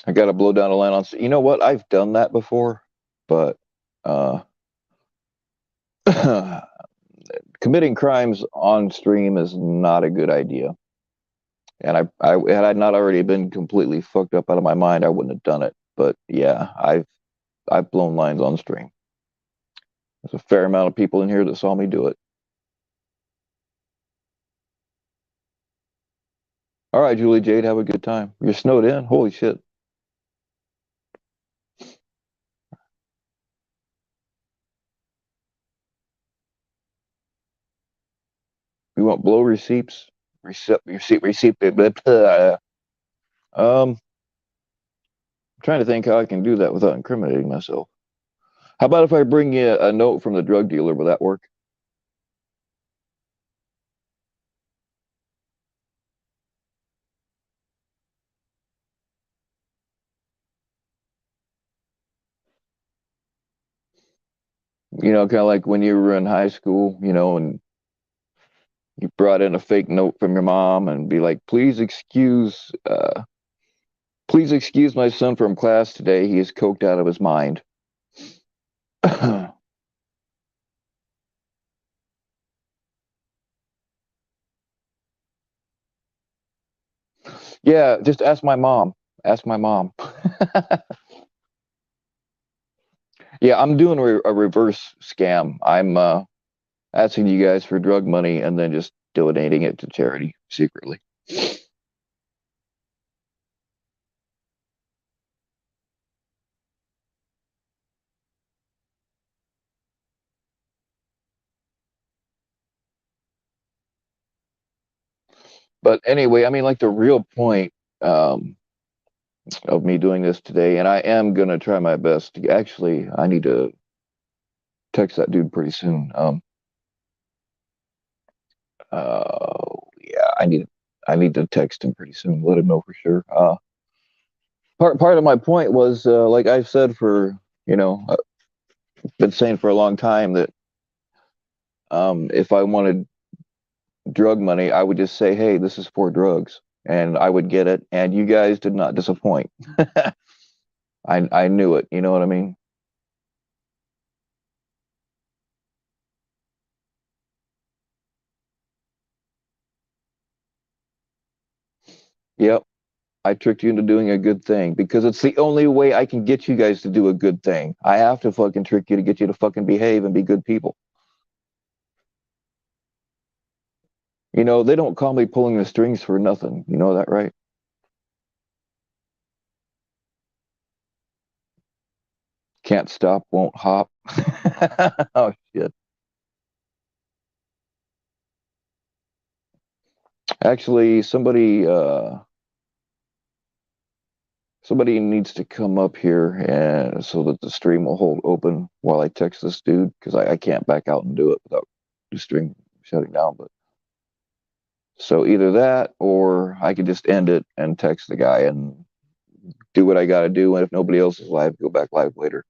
I got to blow down a line on. You know what? I've done that before, but uh, committing crimes on stream is not a good idea. And had I not already been completely fucked up out of my mind, I wouldn't have done it. But yeah, I've blown lines on stream. There's a fair amount of people in here that saw me do it. All right, Julie Jade, have a good time. You're snowed in. Holy shit. You want blow receipts? Receipt. Blah, blah, blah. I'm trying to think how I can do that without incriminating myself. How about if I bring you a note from the drug dealer? Will that work? Kind of like when you were in high school, and you brought in a fake note from your mom and be like, please excuse my son from class today. He is coked out of his mind. Yeah, just ask my mom. Ask my mom. Yeah, I'm doing a reverse scam. I'm asking you guys for drug money and then just donating it to charity secretly. But anyway, I mean, like the real point um, of me doing this today, and I am gonna try my best to actually. I need to text that dude pretty soon. Yeah, I need to text him pretty soon. Let him know for sure. Part of my point was, like I've said for been saying for a long time that if I wanted drug money, I would just say, "Hey, this is for drugs," and I would get it. And you guys did not disappoint. I knew it. You know what I mean? Yep. I tricked you into doing a good thing because it's the only way I can get you guys to do a good thing. I have to fucking trick you to get you to fucking behave and be good people. You know, they don't call me pulling the strings for nothing. You know that, right? Can't stop, won't hop. Oh shit. Actually, somebody needs to come up here and so that the stream will hold open while I text this dude because I can't back out and do it without the stream shutting down. But so either that or I could just end it and text the guy and do what I gotta do. And if nobody else is live, go back live later.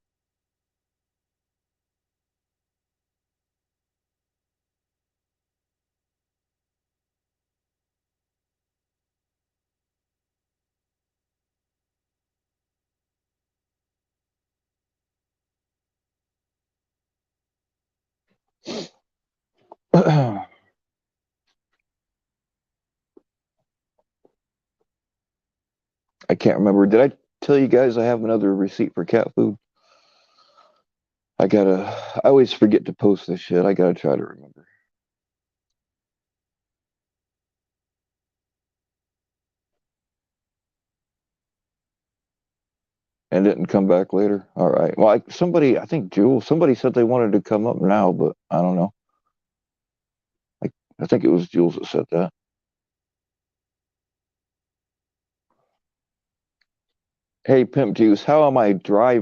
I can't remember. Did I tell you guys I have another receipt for cat food? I always forget to post this shit. I gotta try to remember. And didn't come back later. All right. Well, I think Jules, somebody said they wanted to come up now, but I don't know. I think it was Jules that said that. Hey, Pimp Juice, how am I dry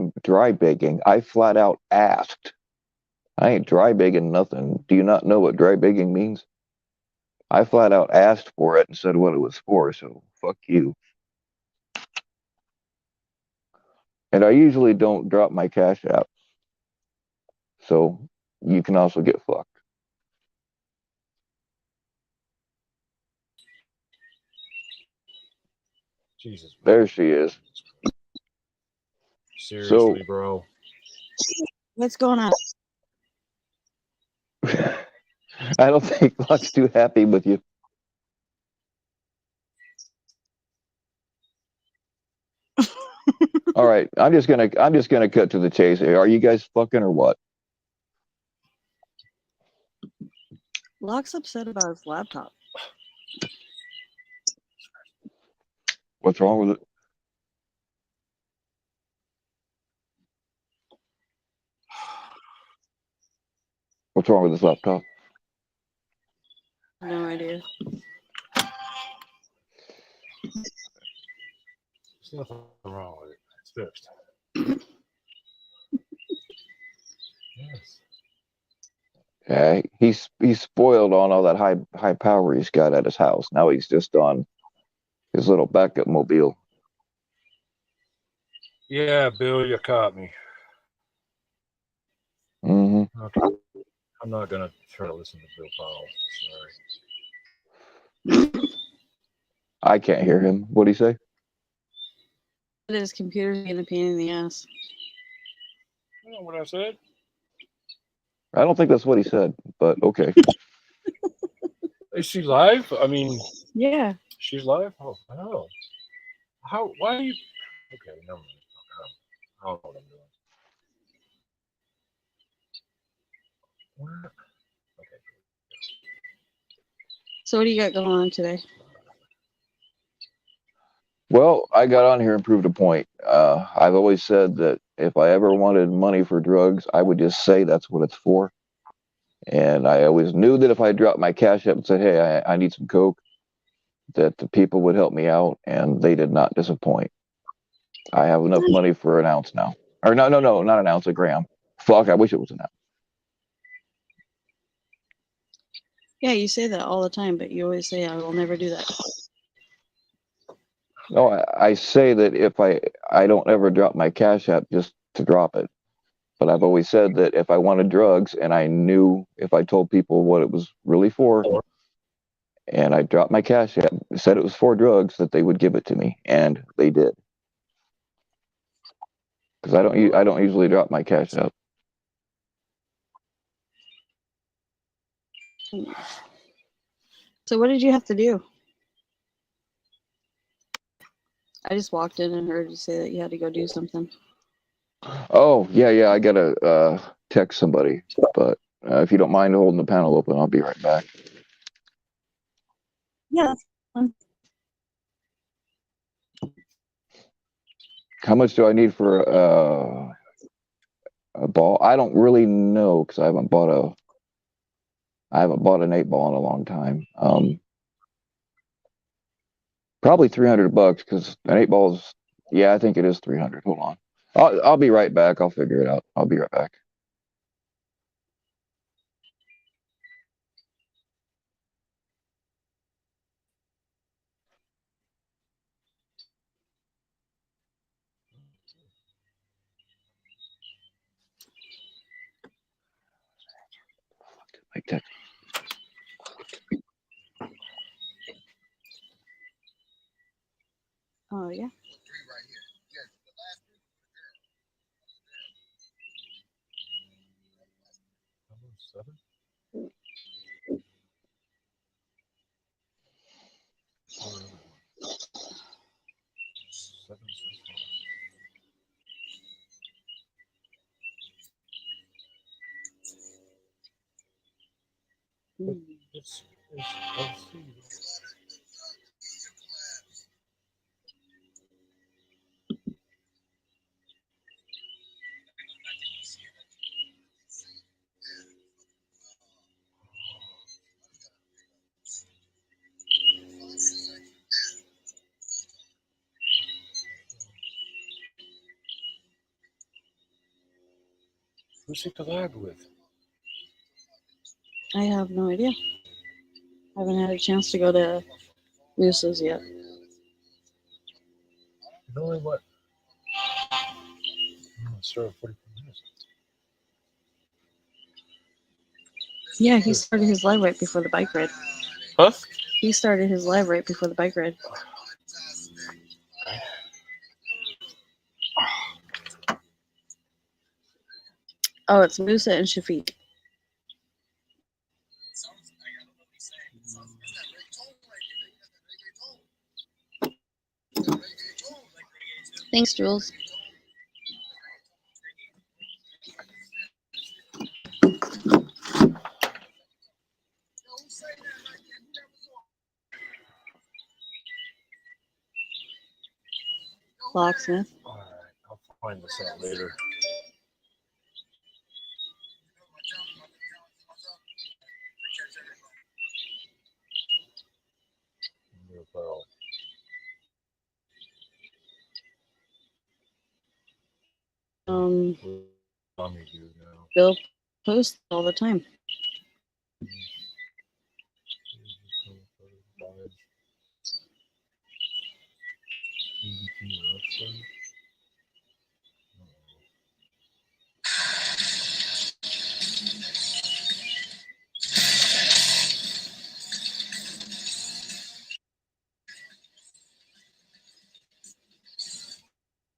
begging? I flat out asked. I ain't dry begging nothing. Do you not know what dry begging means? I flat out asked for it and said what it was for, so fuck you. And I usually don't drop my Cash App, so you can also get fucked.
Jesus.
There she is.
Seriously, bro.
What's going on?
I don't think Luck's too happy with you. All right, I'm just gonna cut to the chase here. Are you guys fucking or what?
Locke's upset about his laptop.
What's wrong with it? What's wrong with this laptop?
No idea.
There's nothing wrong with it. It's fixed. Yes.
Yeah, he's spoiled on all that high power he's got at his house. Now he's just on his little backup mobile.
Yeah, Bill, you caught me.
Mm-hmm.
Okay. I'm not gonna try to listen to Bill Powell. Sorry.
I can't hear him. What'd he say?
His computer's being a pain in the ass.
You know what I said?
I don't think that's what he said, but okay.
Is she live? I mean,
Yeah.
she's live? Oh, no. How? Why are you? Okay, never mind. I don't know what I'm doing. What? Okay.
So what do you got going on today?
Well, I got on here and proved a point. I've always said that if I ever wanted money for drugs, I would just say that's what it's for. And I always knew that if I dropped my cash up and said, hey, I need some coke, that the people would help me out, and they did not disappoint. I have enough money for an ounce now. Or no, not an ounce, a gram. Fuck, I wish it was an ounce.
Yeah, you say that all the time, but you always say I will never do that.
No, I say that if I don't ever drop my cash app just to drop it. But I've always said that if I wanted drugs and I knew if I told people what it was really for, and I dropped my cash app, said it was for drugs, that they would give it to me, and they did. Because I don't usually drop my cash app.
So what did you have to do? I just walked in and heard you say that you had to go do something.
Oh, yeah, I gotta text somebody, but if you don't mind holding the panel open, I'll be right back.
Yeah, that's fun.
How much do I need for a ball? I don't really know because I haven't bought an 8-ball in a long time. Probably $300 because an 8-ball's, yeah, I think it is 300. Hold on. I'll be right back. I'll figure it out. I'll be right back. Like that.
Oh yeah.
Seven? Seven so far.
Mm.
It's LC. Who's he collab with?
I have no idea. I haven't had a chance to go to Moose's yet.
You know what? Started 44 minutes.
Yeah, he started his live right before the bike ride.
Huh?
He started his live right before the bike ride. Oh, it's Musa and Shafiq. Thanks, Jules. Locksmith.
Alright, I'll find this out later. About Tommy dude now.
Bill posts all the time.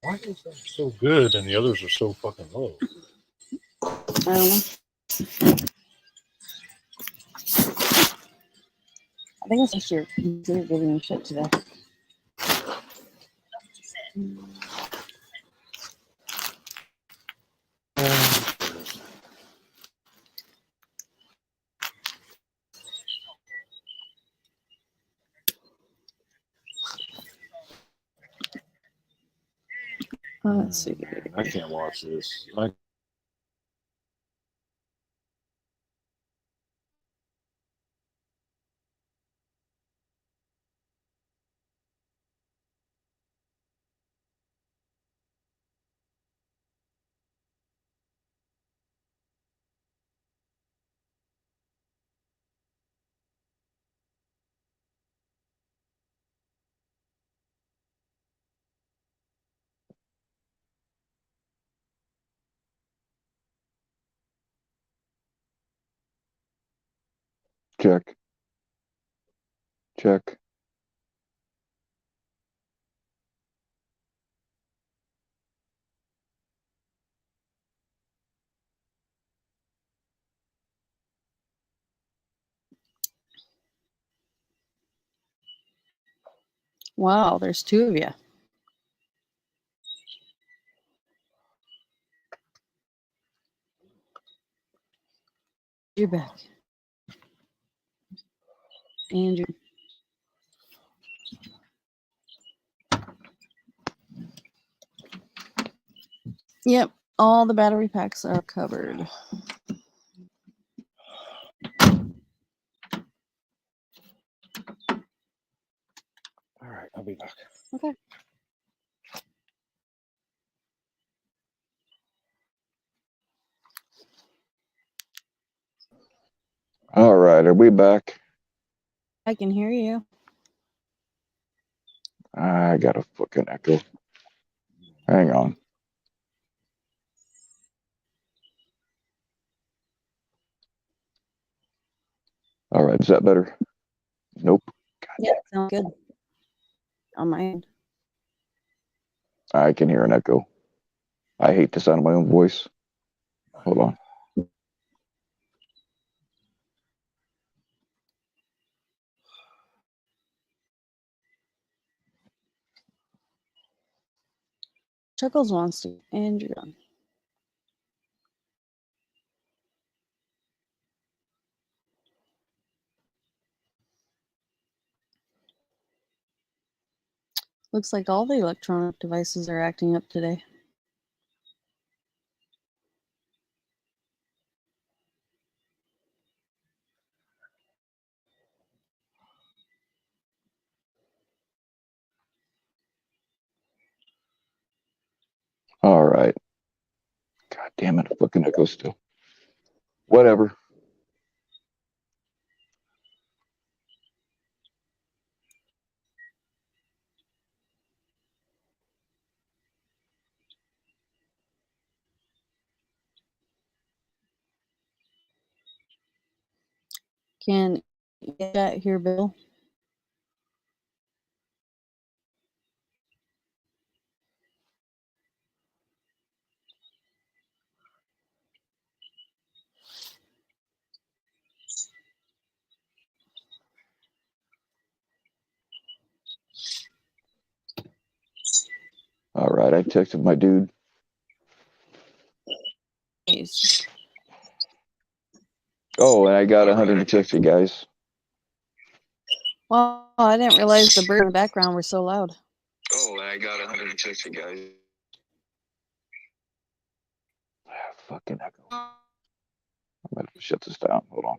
Why is that so good and the others are so fucking low?
I don't know. I think it's just your computer giving me shit today. Let's see.
I can't watch this.
Check. Check.
Wow, there's two of you. You're back. Andrew. Yep, all the battery packs are covered.
All right, I'll be back.
Okay.
All right, are we back?
I can hear you.
I got a fucking echo. Hang on. All right, is that better? Nope.
Yeah, sounds good. On my end.
I can hear an echo. I hate the sound of my own voice. Hold on.
Chuckles wants to. Andrew. Looks like all the electronic devices are acting up today.
All right. God damn it, fucking echo still. Whatever.
Can you get that here, Bill?
All right, I texted my dude.
Nice.
Oh, and I got 160 guys.
Well, I didn't realize the bird in the background were so loud.
Oh, and I got 160 guys. Fucking echo. I'm gonna shut this down. Hold on.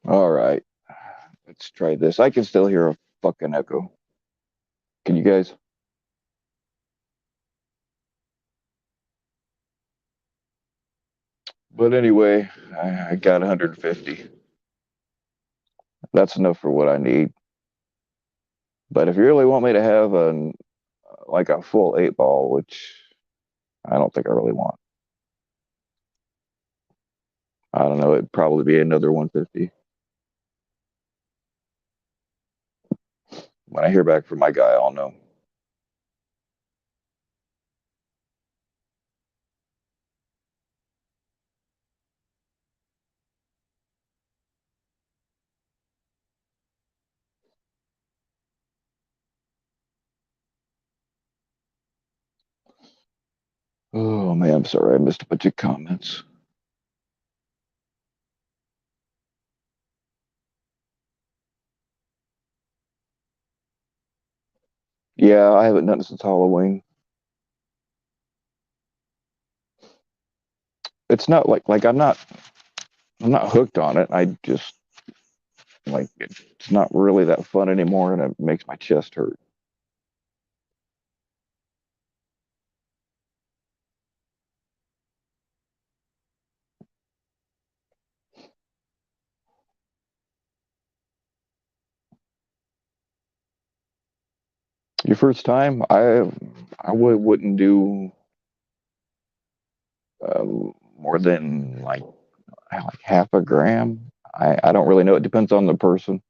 All right. Let's try this. I can still hear a fucking echo. Can you guys? But anyway, I got 150. That's enough for what I need. But if you really want me to have like a full 8 ball, which I don't think I really want, I don't know, it'd probably be another 150. When I hear back from my guy, I'll know. Oh man, I'm sorry I missed a bunch of comments. Yeah, I haven't done it since Halloween. It's not like I'm not hooked on it. I just like it's not really that fun anymore, and it makes my chest hurt. Your first time, wouldn't do more than like half a gram. I don't really know. It depends on the person.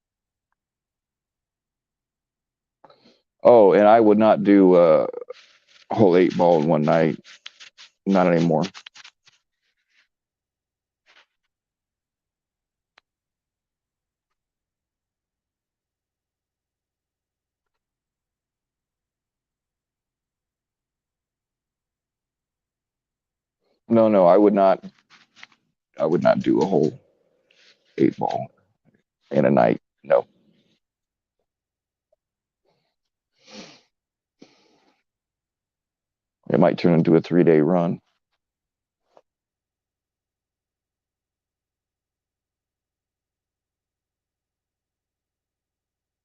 Oh, and I would not do a whole 8 ball in one night. Not anymore. No, no, I would not. I would not do a whole 8 ball in a night. No, it might turn into a 3 day run.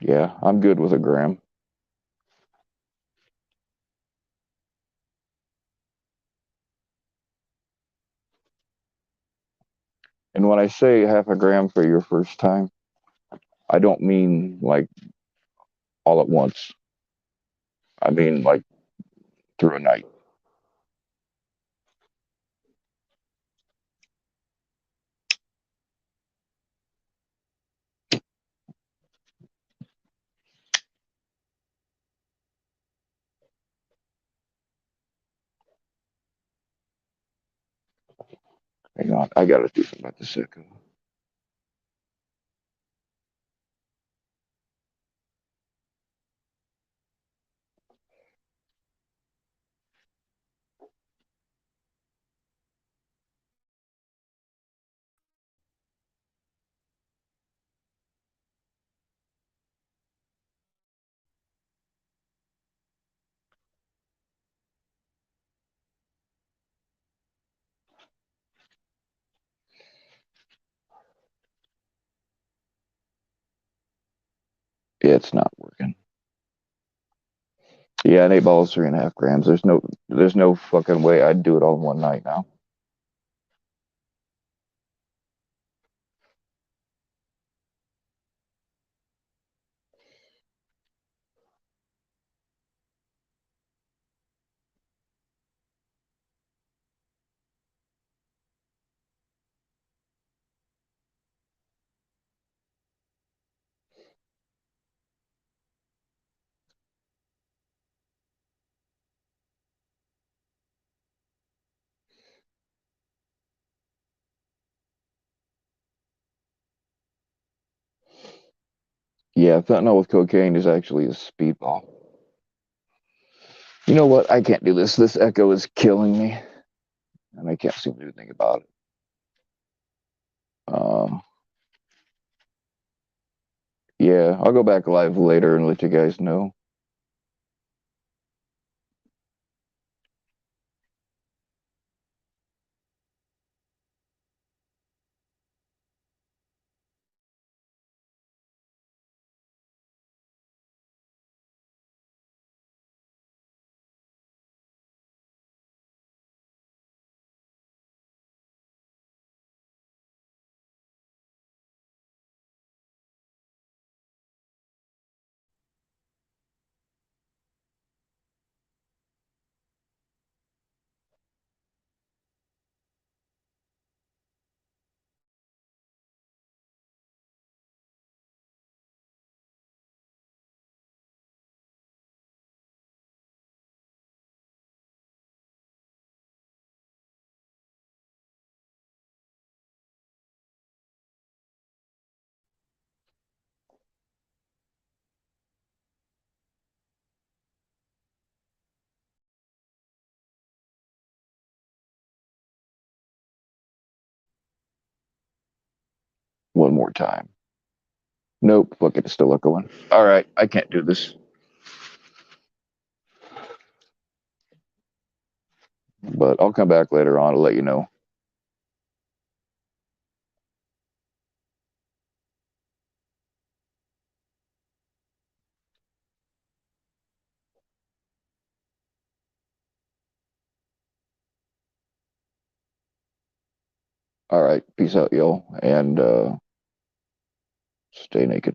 Yeah, I'm good with a gram. And when I say half a gram for your first time, I don't mean like all at once. I mean like through a night. Hang on, I gotta do something about this second. Yeah, it's not working. Yeah, an 8 ball is 3.5 grams. There's no fucking way I'd do it all in one night now. Yeah, fentanyl with cocaine is actually a speedball. You know what? I can't do this. This echo is killing me, and I can't seem to do anything about it. Um, yeah, I'll go back live later and let you guys know. One more time. Nope, fuck it, it's still echoing. All right, I can't do this. But I'll come back later on to let you know. All right. Peace out, y'all. And stay naked.